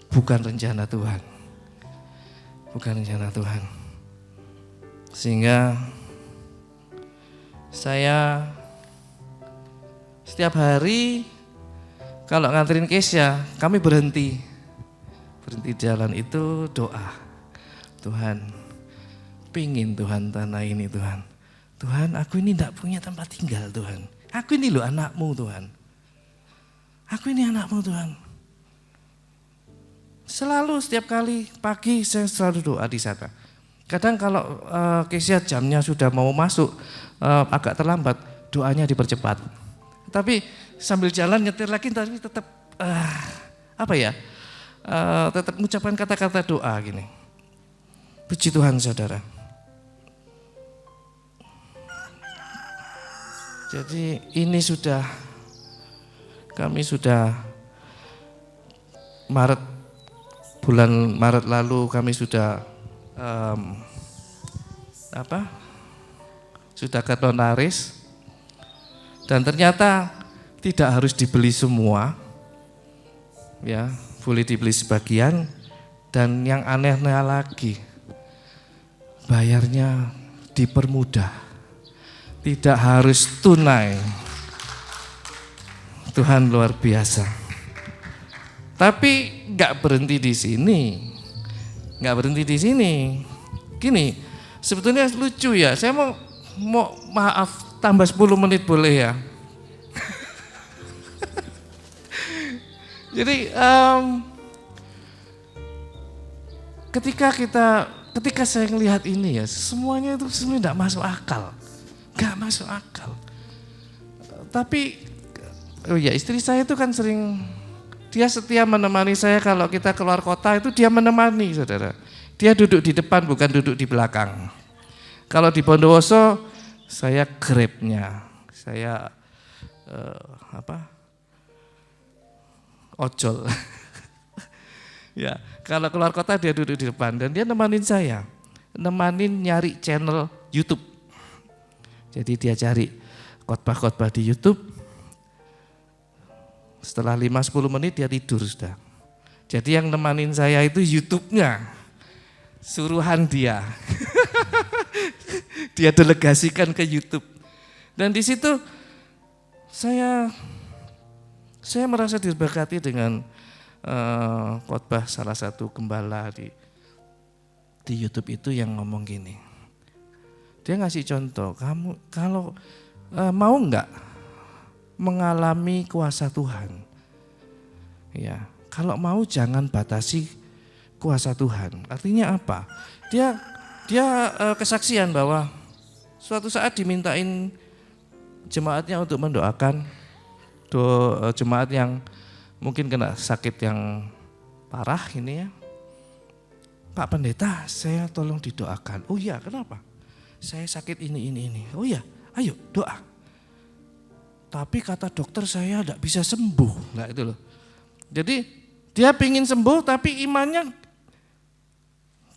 bukan rencana Tuhan. Bukan rencana Tuhan. Sehingga saya setiap hari kalau nganterin Kesya, kami berhenti jalan itu doa. Tuhan, pingin Tuhan tanah ini Tuhan. Tuhan, aku ini tidak punya tempat tinggal Tuhan. Aku ini loh anakmu Tuhan. Aku ini anakmu Tuhan. Selalu setiap kali pagi saya selalu doa di sana. Kadang kalau Kesya jamnya sudah mau masuk agak terlambat, doanya dipercepat. Tapi sambil jalan nyetir lagi tapi tetap tetap mengucapkan kata-kata doa gini. Puji Tuhan saudara. Jadi ini kami sudah bulan Maret lalu kami sudah sudah ke notaris. Dan ternyata tidak harus dibeli semua, ya boleh dibeli sebagian. Dan yang anehnya lagi, bayarnya dipermudah, tidak harus tunai. Tuhan luar biasa. Tapi nggak berhenti di sini, Gini, sebetulnya lucu ya. Saya mau maaf. Tambah 10 menit boleh ya? Jadi ketika saya melihat ini ya, semuanya itu sebenarnya tidak masuk akal. Gak masuk akal. Tapi istri saya itu kan dia setia menemani saya kalau kita keluar kota itu dia menemani saudara. Dia duduk di depan bukan duduk di belakang. Kalau di Bondowoso saya grabnya, saya ojol. Ya, kalau keluar kota dia duduk di depan dan dia nemanin saya, nyari channel YouTube. Jadi dia cari khotbah-khotbah di YouTube. Setelah 5-10 menit dia tidur sudah. Jadi yang nemanin saya itu YouTube-nya, suruhan dia. Dia delegasikan ke YouTube. Dan di situ saya merasa diberkati dengan khotbah salah satu gembala di YouTube itu yang ngomong gini. Dia ngasih contoh, kamu kalau mau enggak mengalami kuasa Tuhan? Ya, kalau mau jangan batasi kuasa Tuhan. Artinya apa? Dia kesaksian bahwa suatu saat dimintain jemaatnya untuk mendoakan jemaat yang mungkin kena sakit yang parah ini ya. Pak Pendeta, saya tolong didoakan. Oh iya, kenapa? Saya sakit ini. Oh iya, ayo doa. Tapi kata dokter saya tidak bisa sembuh. Nah itu loh. Jadi dia pingin sembuh tapi imannya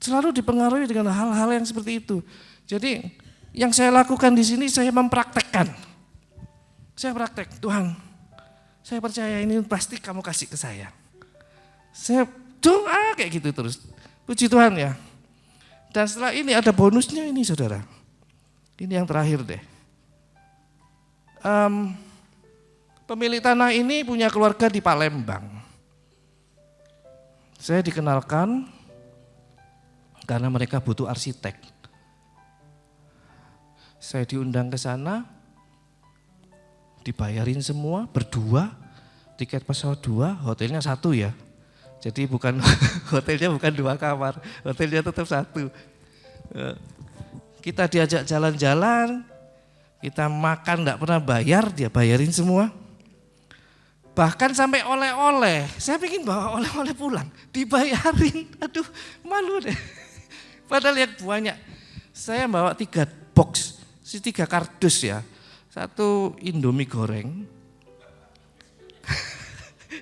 selalu dipengaruhi dengan hal-hal yang seperti itu. Jadi yang saya lakukan di sini saya mempraktekkan. Saya praktek, Tuhan, saya percaya ini pasti kamu kasih ke saya. Saya doa kayak gitu terus. Puji Tuhan ya. Dan setelah ini ada bonusnya ini saudara. Ini yang terakhir deh. Pemilik tanah ini punya keluarga di Palembang. Saya dikenalkan karena mereka butuh arsitek. Saya diundang ke sana, dibayarin semua berdua, tiket pesawat 2, hotelnya 1 ya. Jadi bukan hotelnya bukan 2 kamar, hotelnya tetap 1. Kita diajak jalan-jalan, kita makan enggak pernah bayar, dia bayarin semua. Bahkan sampai oleh-oleh, saya pengen bawa oleh-oleh pulang, dibayarin, aduh malu deh. Padahal yang banyak, saya bawa 3 box, 3 kardus ya, 1 Indomie goreng,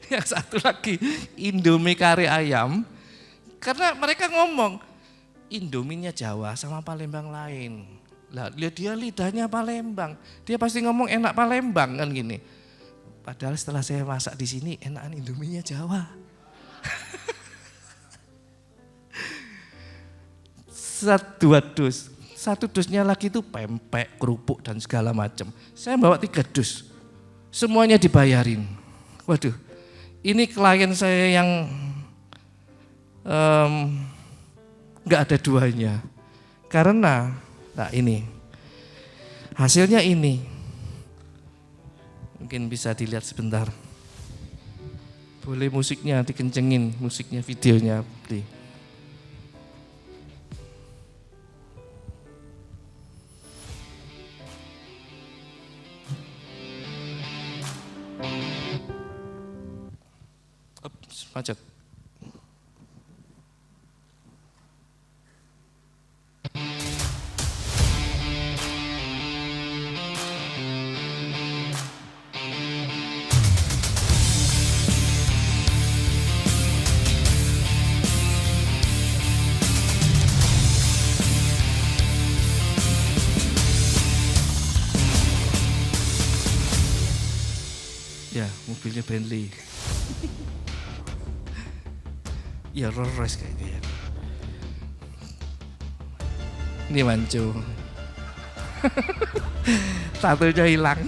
yang 1 lagi Indomie kari ayam, karena mereka ngomong Indominya Jawa sama Palembang lain. Lah dia lidahnya Palembang, dia pasti ngomong enak Palembang kan gini. Padahal setelah saya masak di sini enakan Indominya Jawa. 2 dus. 1 dusnya lagi itu pempek, kerupuk dan segala macam. Saya bawa 3 dus. Semuanya dibayarin. Waduh, ini klien saya yang nggak ada duanya. Karena, nah ini, hasilnya ini. Mungkin bisa dilihat sebentar. Boleh musiknya dikencengin, musiknya, videonya. Macet. Ya, mobilnya Bentley. Ya Rolls Royce kayaknya ya. Ini mancu. Satunya hilang.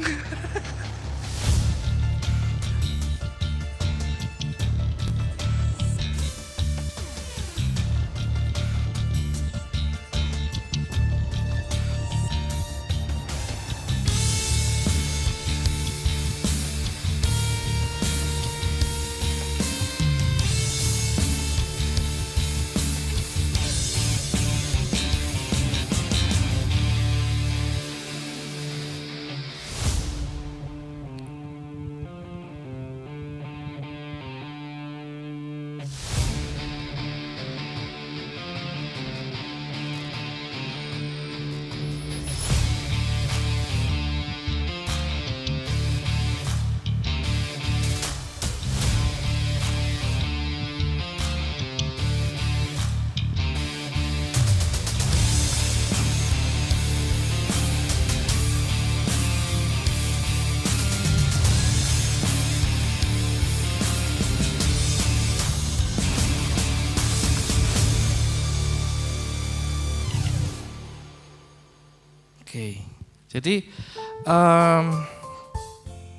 Oke, jadi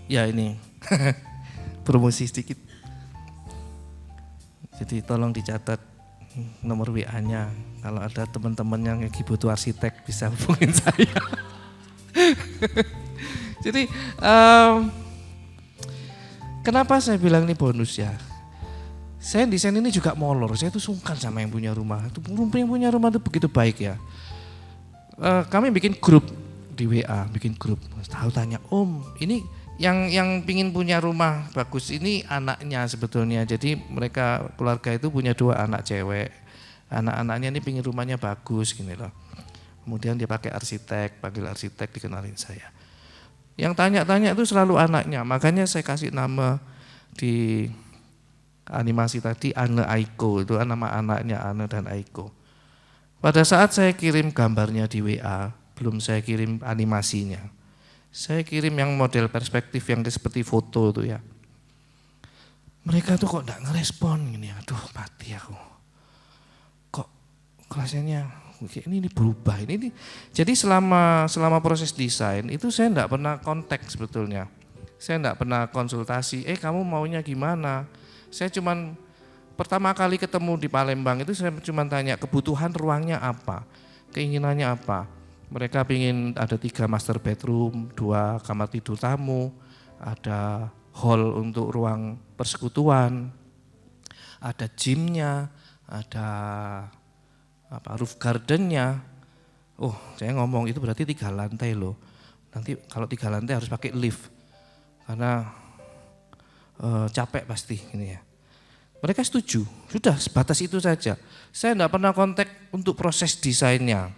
ya ini promosi sedikit. Jadi tolong dicatat nomor WA-nya. Kalau ada teman-teman yang lagi butuh arsitek bisa hubungin saya. Jadi kenapa saya bilang ini bonus ya? Saya desain ini juga molor. Saya tuh sungkan sama yang punya rumah. Yang punya rumah itu begitu baik ya. Kami bikin grup di WA, bikin grup. Tahu tanya, Om, ini yang pingin punya rumah bagus ini anaknya sebetulnya. Jadi mereka keluarga itu punya 2 anak cewek. Anak-anaknya ini pingin rumahnya bagus gini loh. Kemudian dia pakai arsitek, panggil arsitek, dikenalin saya. Yang tanya-tanya itu selalu anaknya. Makanya saya kasih nama di animasi tadi Anne Aiko, itu nama anaknya Anne dan Aiko. Pada saat saya kirim gambarnya di WA, belum saya kirim animasinya. Saya kirim yang model perspektif yang seperti foto itu ya. Mereka tuh kok enggak ngerespon gini, aduh mati aku. klasennya ini berubah ini. Jadi selama proses desain itu saya enggak pernah kontak sebetulnya. Saya enggak pernah konsultasi, kamu maunya gimana? Saya cuman pertama kali ketemu di Palembang itu saya cuman tanya kebutuhan ruangnya apa, keinginannya apa. Mereka ingin ada 3 master bedroom, 2 kamar tidur tamu, ada hall untuk ruang persekutuan, ada gymnya, ada roof gardennya. Oh, saya ngomong itu berarti 3 lantai loh. Nanti kalau 3 lantai harus pakai lift karena capek pasti ini ya. Mereka setuju, sudah sebatas itu saja. Saya enggak pernah kontak untuk proses desainnya.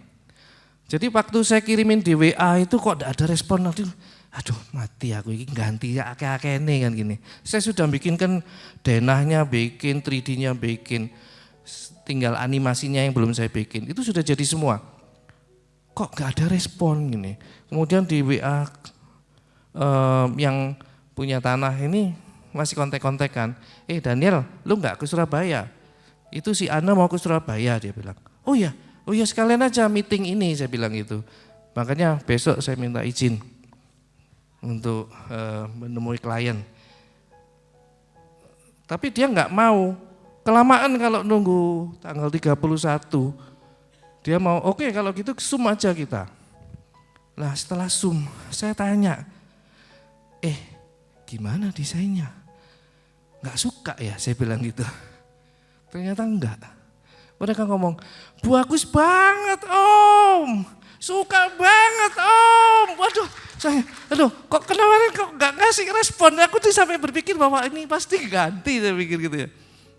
Jadi waktu saya kirimin di WA itu kok enggak ada respon, nanti aduh mati aku ini ganti ya akeh-akeh ini kan gini. Saya sudah bikinkan denahnya, bikin 3D-nya, bikin tinggal animasinya yang belum saya bikin. Itu sudah jadi semua. Kok enggak ada respon gini. Kemudian di WA yang punya tanah ini masih kontak-kontakan. Daniel, lu enggak ke Surabaya? Itu si Ana mau ke Surabaya, dia bilang. Oh ya sekalian aja meeting ini, saya bilang gitu. Makanya besok saya minta izin untuk menemui klien. Tapi dia enggak mau, kelamaan kalau nunggu tanggal 31. Dia mau, oke, kalau gitu Zoom aja kita. Nah setelah Zoom, saya tanya, gimana desainnya? Enggak suka ya, saya bilang gitu. Ternyata enggak. Mereka ngomong, bagus banget Om, suka banget Om. Waduh, kok kemarin kok enggak ngasih respon? Aku tuh sampai berpikir bahwa ini pasti ganti, saya pikir gitu ya.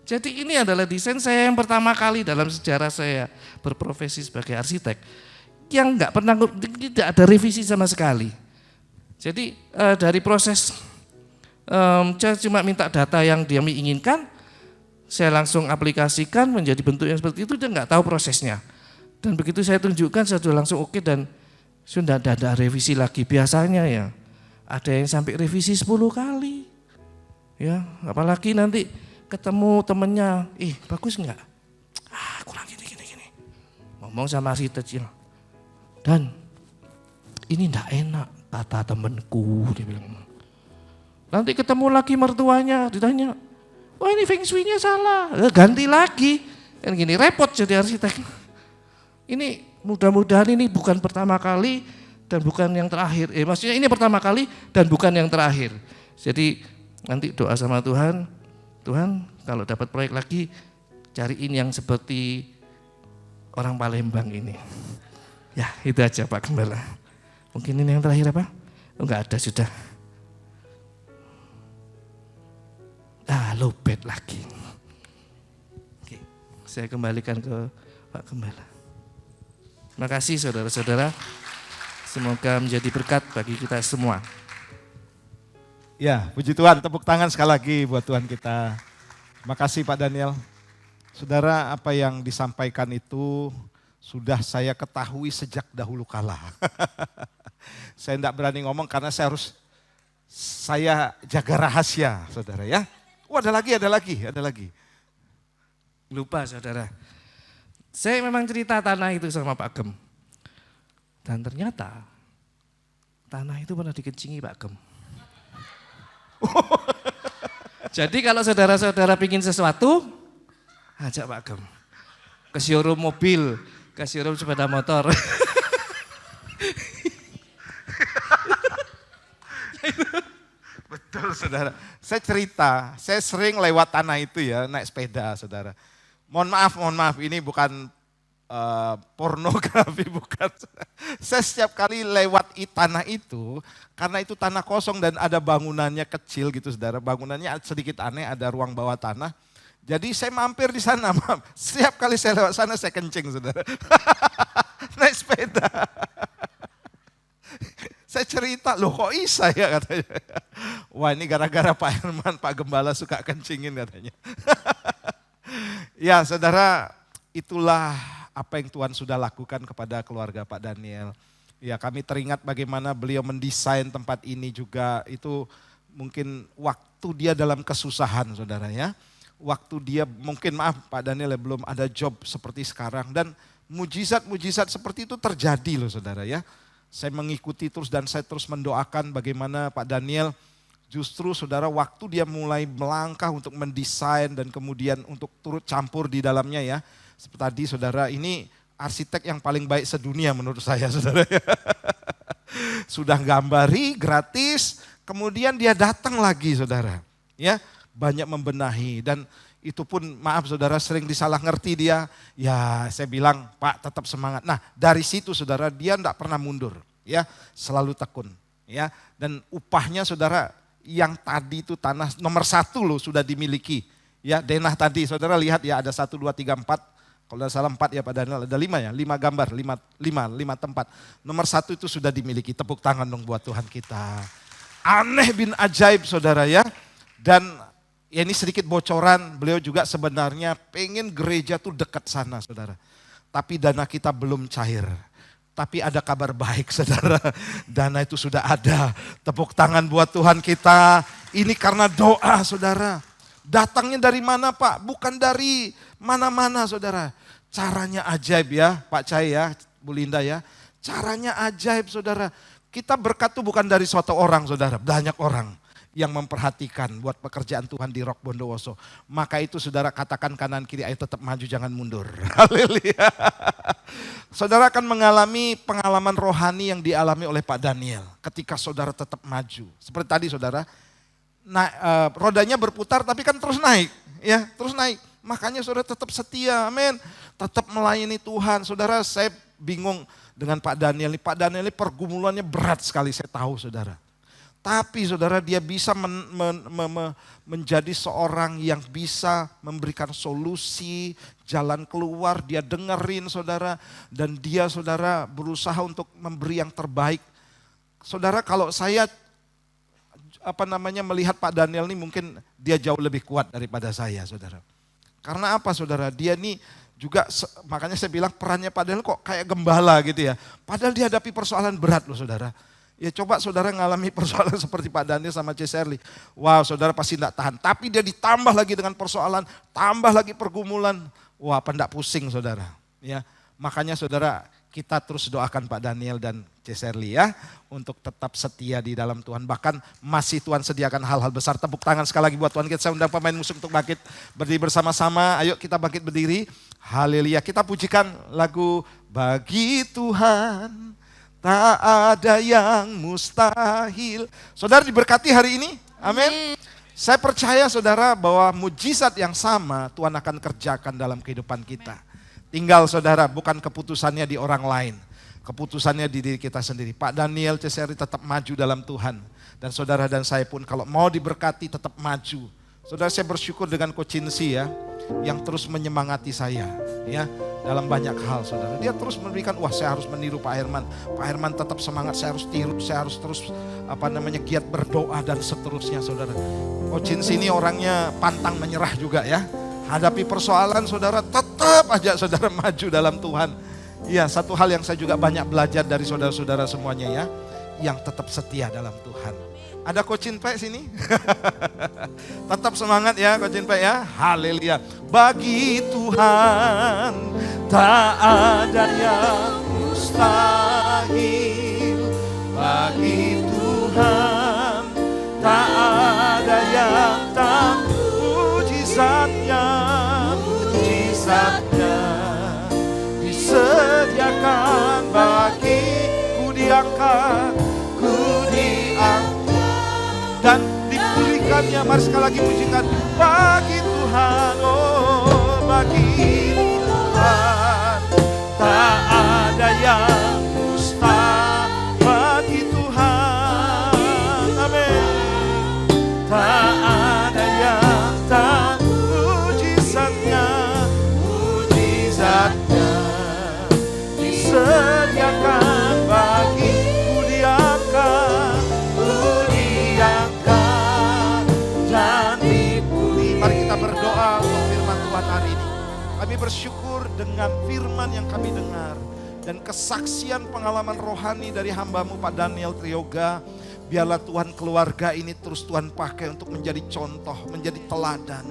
Jadi ini adalah desain saya yang pertama kali dalam sejarah saya berprofesi sebagai arsitek yang enggak pernah, tidak ada revisi sama sekali. Jadi dari proses saya cuma minta data yang dia inginkan, saya langsung aplikasikan menjadi bentuk yang seperti itu, dia nggak tahu prosesnya. Dan begitu saya tunjukkan, saya sudah langsung oke dan sudah ada revisi lagi. Biasanya ya ada yang sampai revisi 10 kali. Ya, apalagi nanti ketemu temennya, bagus nggak? Kurang gini. Ngomong sama arsitek, dan ini nggak enak kata temenku, dia bilang. Nanti ketemu lagi mertuanya, ditanya, oh ini feng shui-nya salah, ganti lagi. Kan gini, repot jadi arsitek. Ini mudah-mudahan ini bukan pertama kali dan bukan yang terakhir. Maksudnya ini pertama kali dan bukan yang terakhir. Jadi nanti doa sama Tuhan, Tuhan kalau dapat proyek lagi cariin yang seperti orang Palembang ini. Ya itu aja Pak Gembala. Mungkin ini yang terakhir apa? Oh, enggak ada sudah. Lobet lagi. Oke, saya kembalikan ke Pak Gembala. Terima kasih saudara-saudara. Semoga menjadi berkat bagi kita semua. Ya, puji Tuhan, tepuk tangan sekali lagi buat Tuhan kita. Terima kasih Pak Daniel. Saudara, apa yang disampaikan itu sudah saya ketahui sejak dahulu kala. Saya tidak berani ngomong karena saya jaga rahasia, saudara ya. Ada lagi. Lupa saudara. Saya memang cerita tanah itu sama Pak Gem. Dan ternyata tanah itu pernah dikencingi Pak Gem. Jadi kalau saudara-saudara pingin sesuatu, ajak Pak Gem. Ke showroom mobil, ke showroom sepeda motor. Betul saudara, saya cerita, saya sering lewat tanah itu ya, naik sepeda saudara. Mohon maaf, ini bukan pornografi, bukan. Saya setiap kali lewat tanah itu, karena itu tanah kosong dan ada bangunannya kecil gitu saudara, bangunannya sedikit aneh, ada ruang bawah tanah. Jadi saya mampir di sana, setiap kali saya lewat sana saya kencing saudara. Naik sepeda. Saya cerita, loh kok bisa ya katanya. Wah ini gara-gara Pak Herman, Pak Gembala suka kencingin katanya. Ya saudara, itulah apa yang Tuhan sudah lakukan kepada keluarga Pak Daniel. Ya kami teringat bagaimana beliau mendesain tempat ini juga, itu mungkin waktu dia dalam kesusahan saudara ya. waktu dia mungkin maaf Pak Daniel ya belum ada job seperti sekarang. Dan mujizat-mujizat seperti itu terjadi loh saudara ya. Saya mengikuti terus dan saya terus mendoakan bagaimana Pak Daniel justru saudara waktu dia mulai melangkah untuk mendesain dan kemudian untuk turut campur di dalamnya ya. Seperti tadi saudara ini arsitek yang paling baik sedunia menurut saya saudara ya. Sudah gambari gratis, kemudian dia datang lagi saudara. Ya, banyak membenahi dan itu pun maaf saudara sering disalah ngerti dia. Ya saya bilang Pak tetap semangat. Nah dari situ saudara dia enggak pernah mundur ya, selalu tekun ya. Dan upahnya saudara yang tadi itu tanah nomor 1 loh sudah dimiliki. Ya denah tadi saudara lihat ya ada 1, 2, 3, 4. Kalau tidak salah 4 ya Pak Daniel, ada 5 ya, 5 gambar, 5 tempat. Nomor 1 itu sudah dimiliki, tepuk tangan dong buat Tuhan kita. Aneh bin ajaib saudara ya. Dan ya ini sedikit bocoran, beliau juga sebenarnya pengen gereja tuh dekat sana saudara. Tapi dana kita belum cair. Tapi ada kabar baik saudara, dana itu sudah ada. Tepuk tangan buat Tuhan kita, ini karena doa saudara. Datangnya dari mana Pak? Bukan dari mana-mana saudara. Caranya ajaib ya Pak Cai ya, Bu Linda ya. Caranya ajaib saudara. Kita berkat tuh bukan dari suatu orang saudara, banyak orang yang memperhatikan buat pekerjaan Tuhan di Rock Bondowoso. Maka itu saudara katakan kanan kiri, ayo tetap maju jangan mundur. Haleluya. Saudara akan mengalami pengalaman rohani yang dialami oleh Pak Daniel ketika saudara tetap maju. Seperti tadi saudara, rodanya berputar tapi kan terus naik. Ya, terus naik. Makanya saudara tetap setia, amin. Tetap melayani Tuhan. Saudara saya bingung dengan Pak Daniel. Pak Daniel ini pergumulannya berat sekali saya tahu saudara. Tapi saudara dia bisa menjadi seorang yang bisa memberikan solusi, jalan keluar, dia dengerin saudara. Dan dia saudara berusaha untuk memberi yang terbaik. Saudara kalau saya melihat Pak Daniel ini mungkin dia jauh lebih kuat daripada saya saudara. Karena apa saudara, dia ini juga makanya saya bilang perannya Pak Daniel kok kayak gembala gitu ya. Padahal dihadapi persoalan berat loh saudara. Ya coba saudara ngalami persoalan seperti Pak Daniel sama C. Shirley. Wow saudara pasti tidak tahan. Tapi dia ditambah lagi dengan persoalan, tambah lagi pergumulan. Wah apa enggak pusing saudara. Ya, makanya saudara kita terus doakan Pak Daniel dan C. Shirley ya. Untuk tetap setia di dalam Tuhan. Bahkan masih Tuhan sediakan hal-hal besar. Tepuk tangan sekali lagi buat Tuhan. Kita undang pemain musik untuk bangkit berdiri bersama-sama. Ayo kita bangkit berdiri. Haleluya. Kita pujikan lagu Bagi Tuhan tak ada yang mustahil. Saudara diberkati hari ini. Amin. Saya percaya saudara bahwa mujizat yang sama Tuhan akan kerjakan dalam kehidupan kita. Tinggal saudara bukan keputusannya di orang lain. Keputusannya di diri kita sendiri. Pak Daniel C. Shirley tetap maju dalam Tuhan. Dan saudara dan saya pun kalau mau diberkati tetap maju. Saudara saya bersyukur dengan Coach Cincy ya, yang terus menyemangati saya ya dalam banyak hal saudara. Dia terus memberikan, wah saya harus meniru Pak Herman. Pak Herman tetap semangat, saya harus tiru, saya harus terus giat berdoa dan seterusnya saudara. Coach Cincy ini orangnya pantang menyerah juga ya. Hadapi persoalan saudara tetap aja saudara maju dalam Tuhan. Ya satu hal yang saya juga banyak belajar dari saudara-saudara semuanya ya, yang tetap setia dalam Tuhan. Ada Coach Cinpe sini? Tetap semangat ya Coach Cinpe ya. Haleluya. Bagi Tuhan tak ada yang mustahil. Bagi Tuhan tak ada yang tak mujizatnya. Mujizatnya disediakan bagiku, diangkat, ku diangkat dan dipulihkannya. Mari sekali lagi pujikan bagi Tuhan, oh bagi Tuhan tak ada yang mustahil. Bagi Tuhan, amin, tak ada yang tak mujizatnya. Mujizatnya disediakan bagiku, diangkat, dan dipulih. Mari kita berdoa untuk firman Tuhan hari ini. Kami bersyukur dengan firman yang kami dengar dan kesaksian pengalaman rohani dari hamba-Mu Pak Daniel Trioga. Biarlah Tuhan keluarga ini terus Tuhan pakai untuk menjadi contoh, menjadi teladan.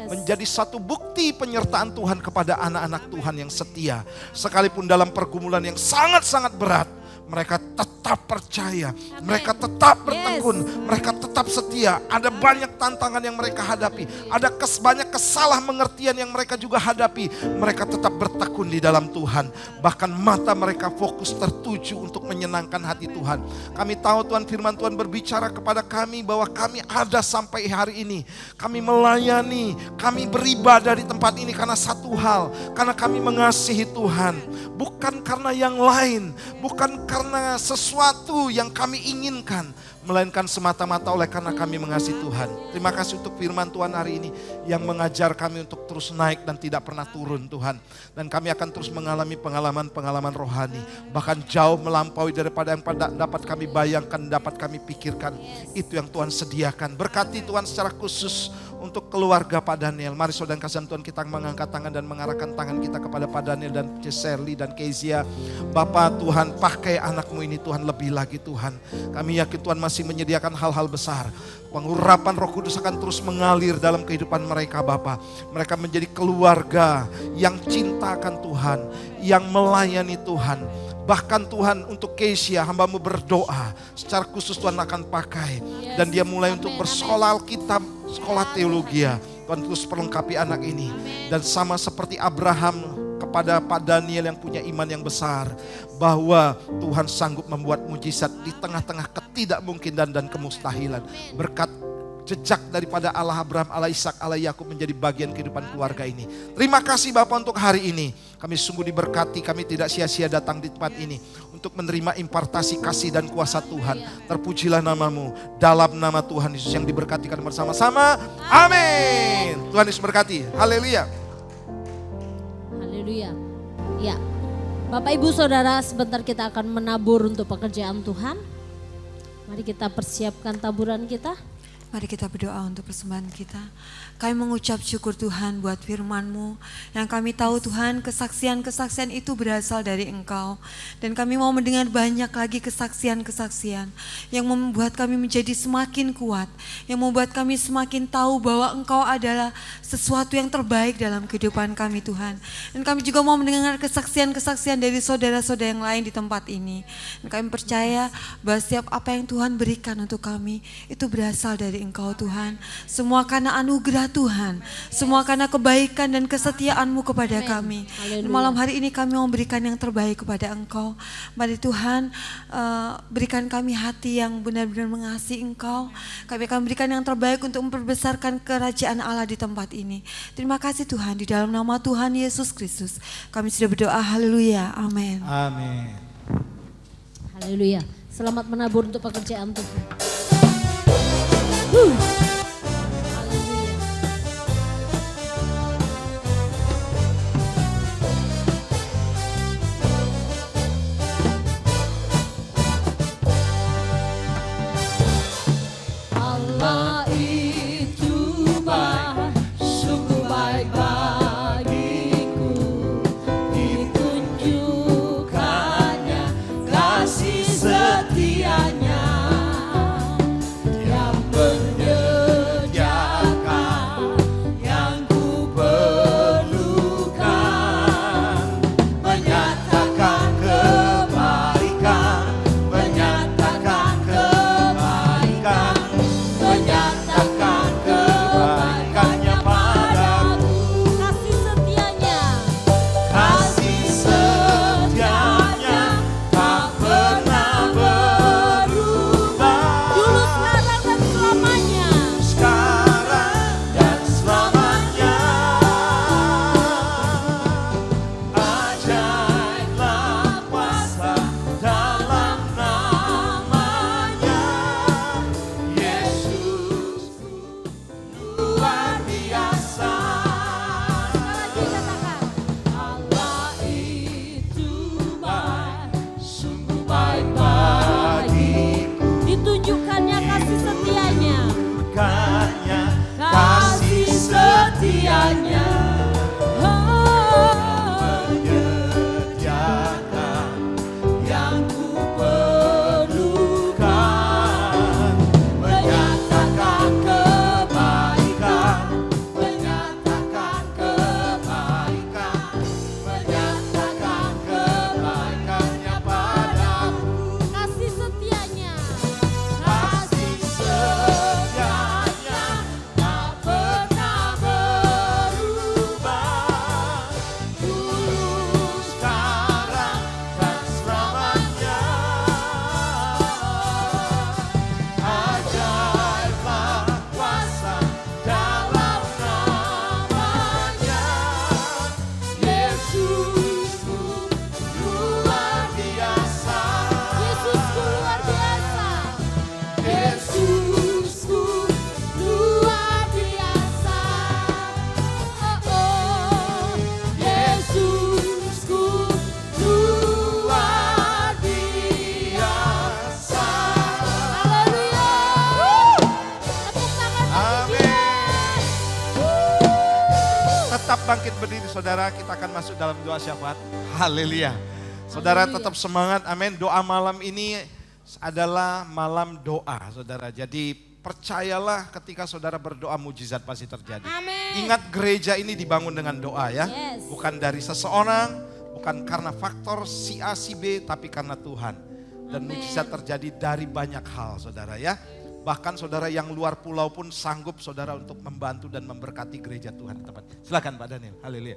menjadi satu bukti penyertaan Tuhan kepada anak-anak Tuhan yang setia. Sekalipun dalam pergumulan yang sangat-sangat berat, mereka tetap percaya, mereka tetap bertekun, mereka tetap setia. Ada banyak tantangan yang mereka hadapi, ada banyak kesalah mengertian yang mereka juga hadapi. Mereka tetap bertekun di dalam Tuhan. Bahkan mata mereka fokus tertuju untuk menyenangkan hati Tuhan. Kami tahu Tuhan, firman Tuhan berbicara kepada kami bahwa kami ada sampai hari ini. Kami melayani, kami beribadah di tempat ini karena satu hal, karena kami mengasihi Tuhan. Bukan karena yang lain, bukan karena sesuatu yang kami inginkan, melainkan semata-mata oleh karena kami mengasihi Tuhan. Terima kasih untuk firman Tuhan hari ini yang mengajar kami untuk terus naik dan tidak pernah turun Tuhan. Dan kami akan terus mengalami pengalaman-pengalaman rohani, bahkan jauh melampaui daripada yang dapat kami bayangkan, dapat kami pikirkan. Itu yang Tuhan sediakan. Berkati Tuhan secara khusus untuk keluarga Pak Daniel. Mari saudara kasih Tuhan, kita mengangkat tangan dan mengarahkan tangan kita kepada Pak Daniel dan Shirley dan Kezia. Bapak Tuhan, pakai anakmu ini Tuhan lebih lagi Tuhan. Kami yakin Tuhan masih menyediakan hal-hal besar. Pengurapan Roh Kudus akan terus mengalir dalam kehidupan mereka Bapak. Mereka menjadi keluarga yang cinta akan Tuhan, yang melayani Tuhan. Bahkan Tuhan untuk Kezia, hamba-Mu berdoa secara khusus Tuhan akan pakai. Dan dia mulai untuk bersekolah Alkitab, sekolah teologi. Tuhan terus perlengkapi anak ini. Dan sama seperti Abraham kepada Pak Daniel yang punya iman yang besar, bahwa Tuhan sanggup membuat mujizat di tengah-tengah ketidakmungkinan dan kemustahilan. Berkat jejak daripada Allah Abraham, Allah Ishak, Allah Yakub menjadi bagian kehidupan keluarga ini. Terima kasih Bapak untuk hari ini. Kami sungguh diberkati, kami tidak sia-sia datang di tempat ini untuk menerima impartasi kasih dan kuasa Tuhan. Terpujilah nama-Mu dalam nama Tuhan Yesus yang diberkatikan bersama-sama. Amin. Tuhan Yesus berkati. Haleluya. Haleluya. Ya, Bapak Ibu Saudara, sebentar kita akan menabur untuk pekerjaan Tuhan. Mari kita persiapkan taburan kita. Mari kita berdoa untuk persembahan kita. Kami mengucap syukur Tuhan buat firman-Mu. Yang kami tahu Tuhan, kesaksian-kesaksian itu berasal dari Engkau. Dan kami mau mendengar banyak lagi kesaksian-kesaksian yang membuat kami menjadi semakin kuat. Yang membuat kami semakin tahu bahwa Engkau adalah sesuatu yang terbaik dalam kehidupan kami Tuhan. Dan kami juga mau mendengar kesaksian-kesaksian dari saudara-saudara yang lain di tempat ini. Dan kami percaya bahwa setiap apa yang Tuhan berikan untuk kami itu berasal dari Engkau Tuhan. Semua karena anugerah Tuhan, semua karena kebaikan dan kesetiaan-Mu kepada kami. Dan malam hari ini kami mau berikan yang terbaik kepada Engkau. Mari Tuhan, berikan kami hati yang benar-benar mengasihi Engkau. Kami akan berikan yang terbaik untuk memperbesarkan kerajaan Allah di tempat ini. Terima kasih Tuhan, di dalam nama Tuhan Yesus Kristus kami sudah berdoa. Haleluya, amin. Amin. Haleluya. Selamat menabur untuk pekerjaan Tuhan. Allah itu baik, sungguh baik bagiku. Ditunjukkannya kasih setianya yang menyertai bangkit berdiri saudara, kita akan masuk dalam doa syafaat. Haleluya. Saudara tetap semangat, amin. Doa malam ini adalah malam doa saudara. Jadi percayalah ketika saudara berdoa mujizat pasti terjadi. Amin. Ingat gereja ini dibangun dengan doa ya. Yes. Bukan dari seseorang, bukan karena faktor si A si B, tapi karena Tuhan. Dan mujizat terjadi dari banyak hal saudara ya. Bahkan saudara yang luar pulau pun sanggup saudara untuk membantu dan memberkati gereja Tuhan di tempat. Silakan Pak Daniel. Haleluya.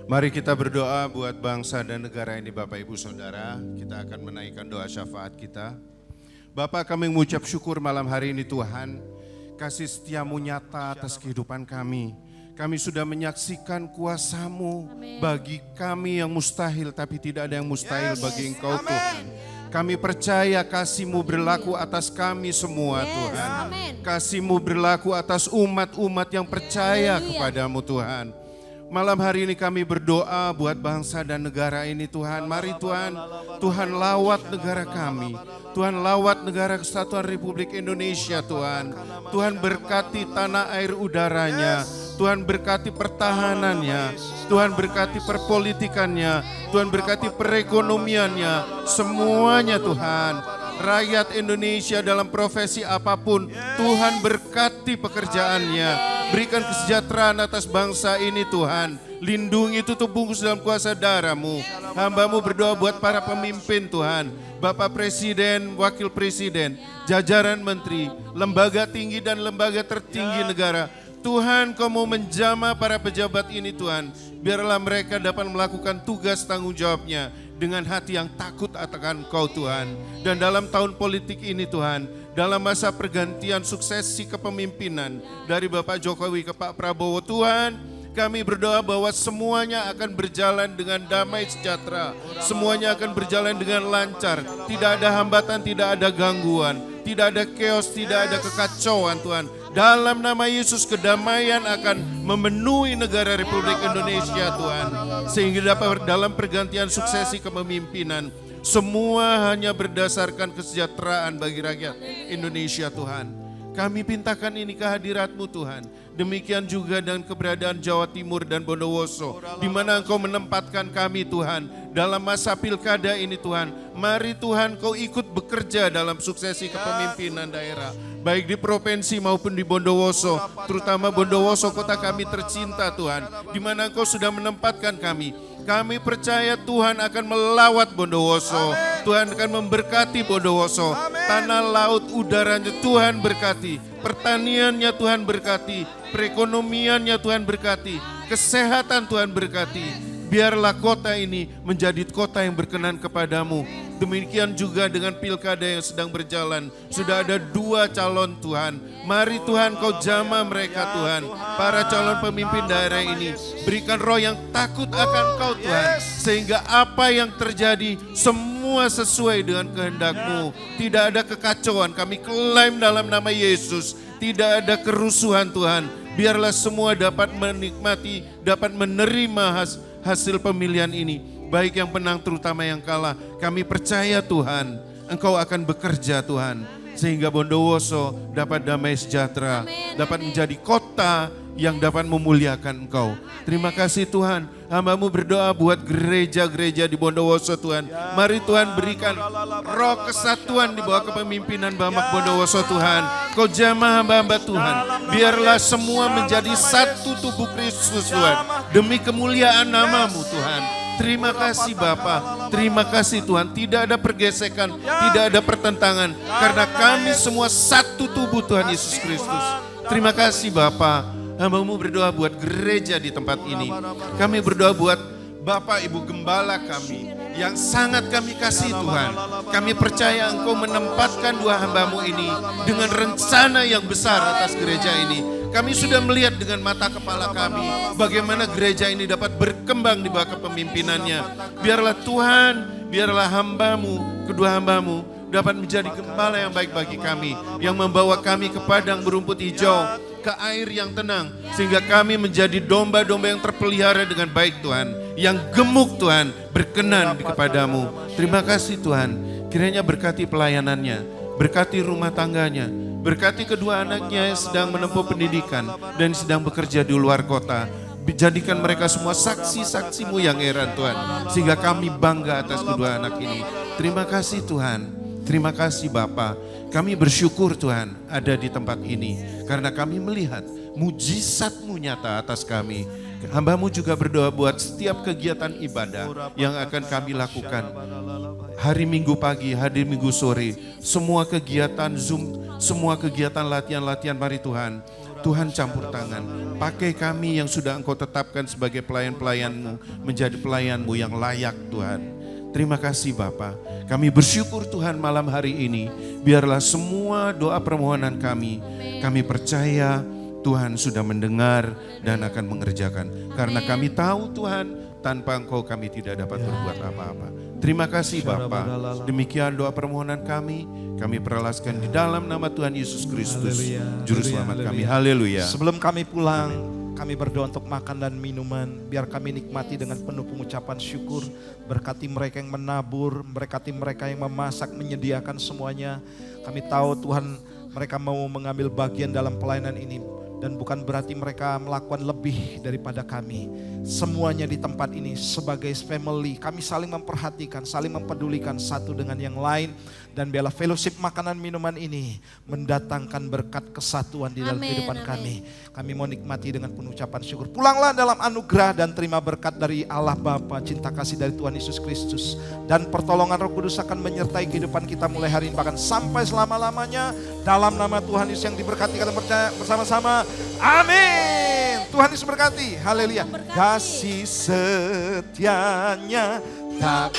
Mari kita berdoa buat bangsa dan negara ini Bapak Ibu Saudara. Kita akan menaikkan doa syafaat kita. Bapak, kami mengucap syukur malam hari ini Tuhan. Kasih setiamu nyata atas kehidupan kami. Kami sudah menyaksikan kuasa-Mu bagi kami yang mustahil, tapi tidak ada yang mustahil bagi Engkau Tuhan. Kami percaya kasih-Mu berlaku atas kami semua Tuhan. Kasih-Mu berlaku atas umat-umat yang percaya kepadamu Tuhan. Malam hari ini kami berdoa buat bangsa dan negara ini Tuhan. Mari Tuhan, Tuhan lawat negara kami. Tuhan lawat negara Kesatuan Republik Indonesia Tuhan. Tuhan berkati tanah air udaranya. Tuhan berkati pertahanannya. Tuhan berkati perpolitikannya. Tuhan berkati perekonomiannya. Semuanya Tuhan. Rakyat Indonesia dalam profesi apapun, Tuhan berkati pekerjaannya. Berikan kesejahteraan atas bangsa ini Tuhan. Lindungi, tutup bungkus dalam kuasa darah-Mu. Hamba-Mu berdoa buat para pemimpin Tuhan. Bapak Presiden, Wakil Presiden, jajaran menteri, lembaga tinggi dan lembaga tertinggi negara. Tuhan, Kau mau menjamah para pejabat ini Tuhan. Biarlah mereka dapat melakukan tugas tanggung jawabnya dengan hati yang takut akan Kau Tuhan. Dan dalam tahun politik ini Tuhan, dalam masa pergantian suksesi kepemimpinan dari Bapak Jokowi ke Pak Prabowo Tuhan, kami berdoa bahwa semuanya akan berjalan dengan damai sejahtera. Semuanya akan berjalan dengan lancar. Tidak ada hambatan, tidak ada gangguan. Tidak ada chaos, tidak ada kekacauan Tuhan. Dalam nama Yesus kedamaian akan memenuhi negara Republik Indonesia Tuhan. Sehingga dapat dalam pergantian suksesi kepemimpinan, semua hanya berdasarkan kesejahteraan bagi rakyat Indonesia Tuhan. Kami pintakan ini kehadirat-Mu Tuhan. Demikian juga dengan keberadaan Jawa Timur dan Bondowoso, di mana Engkau menempatkan kami Tuhan dalam masa pilkada ini Tuhan. Mari Tuhan Kau ikut bekerja dalam suksesi kepemimpinan daerah, baik di provinsi maupun di Bondowoso, terutama Bondowoso kota kami tercinta Tuhan, di mana Engkau sudah menempatkan kami. Kami percaya Tuhan akan melawat Bondowoso. Tuhan akan memberkati Bondowoso. Tanah, laut, udaranya Tuhan berkati. Pertaniannya Tuhan berkati. Perekonomiannya Tuhan berkati. Kesehatan Tuhan berkati. Biarlah kota ini menjadi kota yang berkenan kepadamu. Demikian juga dengan pilkada yang sedang berjalan. Sudah ada 2 calon Tuhan. Mari Tuhan Kau jamah mereka Tuhan. Para calon pemimpin daerah ini. Berikan roh yang takut akan Kau Tuhan. Sehingga apa yang terjadi semua sesuai dengan kehendak-Mu. Tidak ada kekacauan. Kami klaim dalam nama Yesus. Tidak ada kerusuhan Tuhan. Biarlah semua dapat menikmati, dapat menerima hasil pemilihan ini. Baik yang menang terutama yang kalah. Kami percaya Tuhan, Engkau akan bekerja Tuhan. Sehingga Bondowoso dapat damai sejahtera. Dapat menjadi kota yang dapat memuliakan Engkau. Terima kasih Tuhan. Hamba-Mu berdoa buat gereja-gereja di Bondowoso Tuhan. Mari Tuhan berikan roh kesatuan di bawah kepemimpinan Bamak Bondowoso Tuhan. Kau jamah hamba-hamba Tuhan. Biarlah semua menjadi satu tubuh Kristus Tuhan. Demi kemuliaan nama-Mu Tuhan. Terima kasih Bapa, terima kasih Tuhan. Tidak ada pergesekan, tidak ada pertentangan. Karena kami semua satu tubuh Tuhan Yesus Kristus. Terima kasih Bapa. Hamba-Mu berdoa buat gereja di tempat ini. Kami berdoa buat Bapak Ibu Gembala kami yang sangat kami kasih Tuhan. Kami percaya Engkau menempatkan 2 hamba-Mu ini dengan rencana yang besar atas gereja ini. Kami sudah melihat dengan mata kepala kami bagaimana gereja ini dapat berkembang di bawah kepemimpinannya. Biarlah Tuhan, biarlah hamba-Mu, kedua hamba-Mu dapat menjadi gembala yang baik bagi kami, yang membawa kami ke padang berumput hijau, ke air yang tenang, sehingga kami menjadi domba-domba yang terpelihara dengan baik Tuhan, yang gemuk Tuhan, berkenan kepadamu. Terima kasih Tuhan, kiranya berkati pelayanannya, berkati rumah tangganya, berkati kedua anaknya yang sedang menempuh pendidikan dan sedang bekerja di luar kota. Jadikan mereka semua saksi-saksi-Mu yang heran Tuhan. Sehingga kami bangga atas kedua anak ini. Terima kasih Tuhan. Terima kasih Bapa. Kami bersyukur Tuhan ada di tempat ini. Karena kami melihat mujizat-Mu nyata atas kami. Hamba-Mu juga berdoa buat setiap kegiatan ibadah yang akan kami lakukan. Hari Minggu pagi, hari Minggu sore, semua kegiatan Zoom, semua kegiatan latihan-latihan, mari Tuhan. Tuhan campur tangan, pakai kami yang sudah Engkau tetapkan sebagai pelayan-pelayan-Mu, menjadi pelayan-Mu yang layak Tuhan. Terima kasih Bapa. Kami bersyukur Tuhan malam hari ini, biarlah semua doa permohonan kami percaya Tuhan sudah mendengar dan akan mengerjakan. Karena kami tahu Tuhan, tanpa Engkau kami tidak dapat berbuat apa-apa. Terima kasih Bapa. Demikian doa permohonan kami perlaskan di dalam nama Tuhan Yesus Kristus, Juru Selamat kami. Haleluya. Sebelum kami pulang, kami berdoa untuk makan dan minuman. Biar kami nikmati dengan penuh pengucapan syukur. Berkati mereka yang menabur, berkati mereka yang memasak, menyediakan semuanya. Kami tahu Tuhan mereka mau mengambil bagian dalam pelayanan ini. Dan bukan berarti mereka melakukan lebih daripada kami. Semuanya di tempat ini sebagai family, kami saling memperhatikan, saling mempedulikan satu dengan yang lain. Dan biarlah fellowship makanan minuman ini mendatangkan berkat kesatuan di dalam kehidupan kami. Kami mau nikmati dengan penuh ucapan syukur. Pulanglah dalam anugerah dan terima berkat dari Allah Bapa, cinta kasih dari Tuhan Yesus Kristus. Dan pertolongan Roh Kudus akan menyertai kehidupan kita mulai hari ini bahkan sampai selama-lamanya. Dalam nama Tuhan Yesus yang diberkati, kita percaya bersama-sama. Amin. Tuhan Yesus berkati. Haleluya. Kasih setianya tak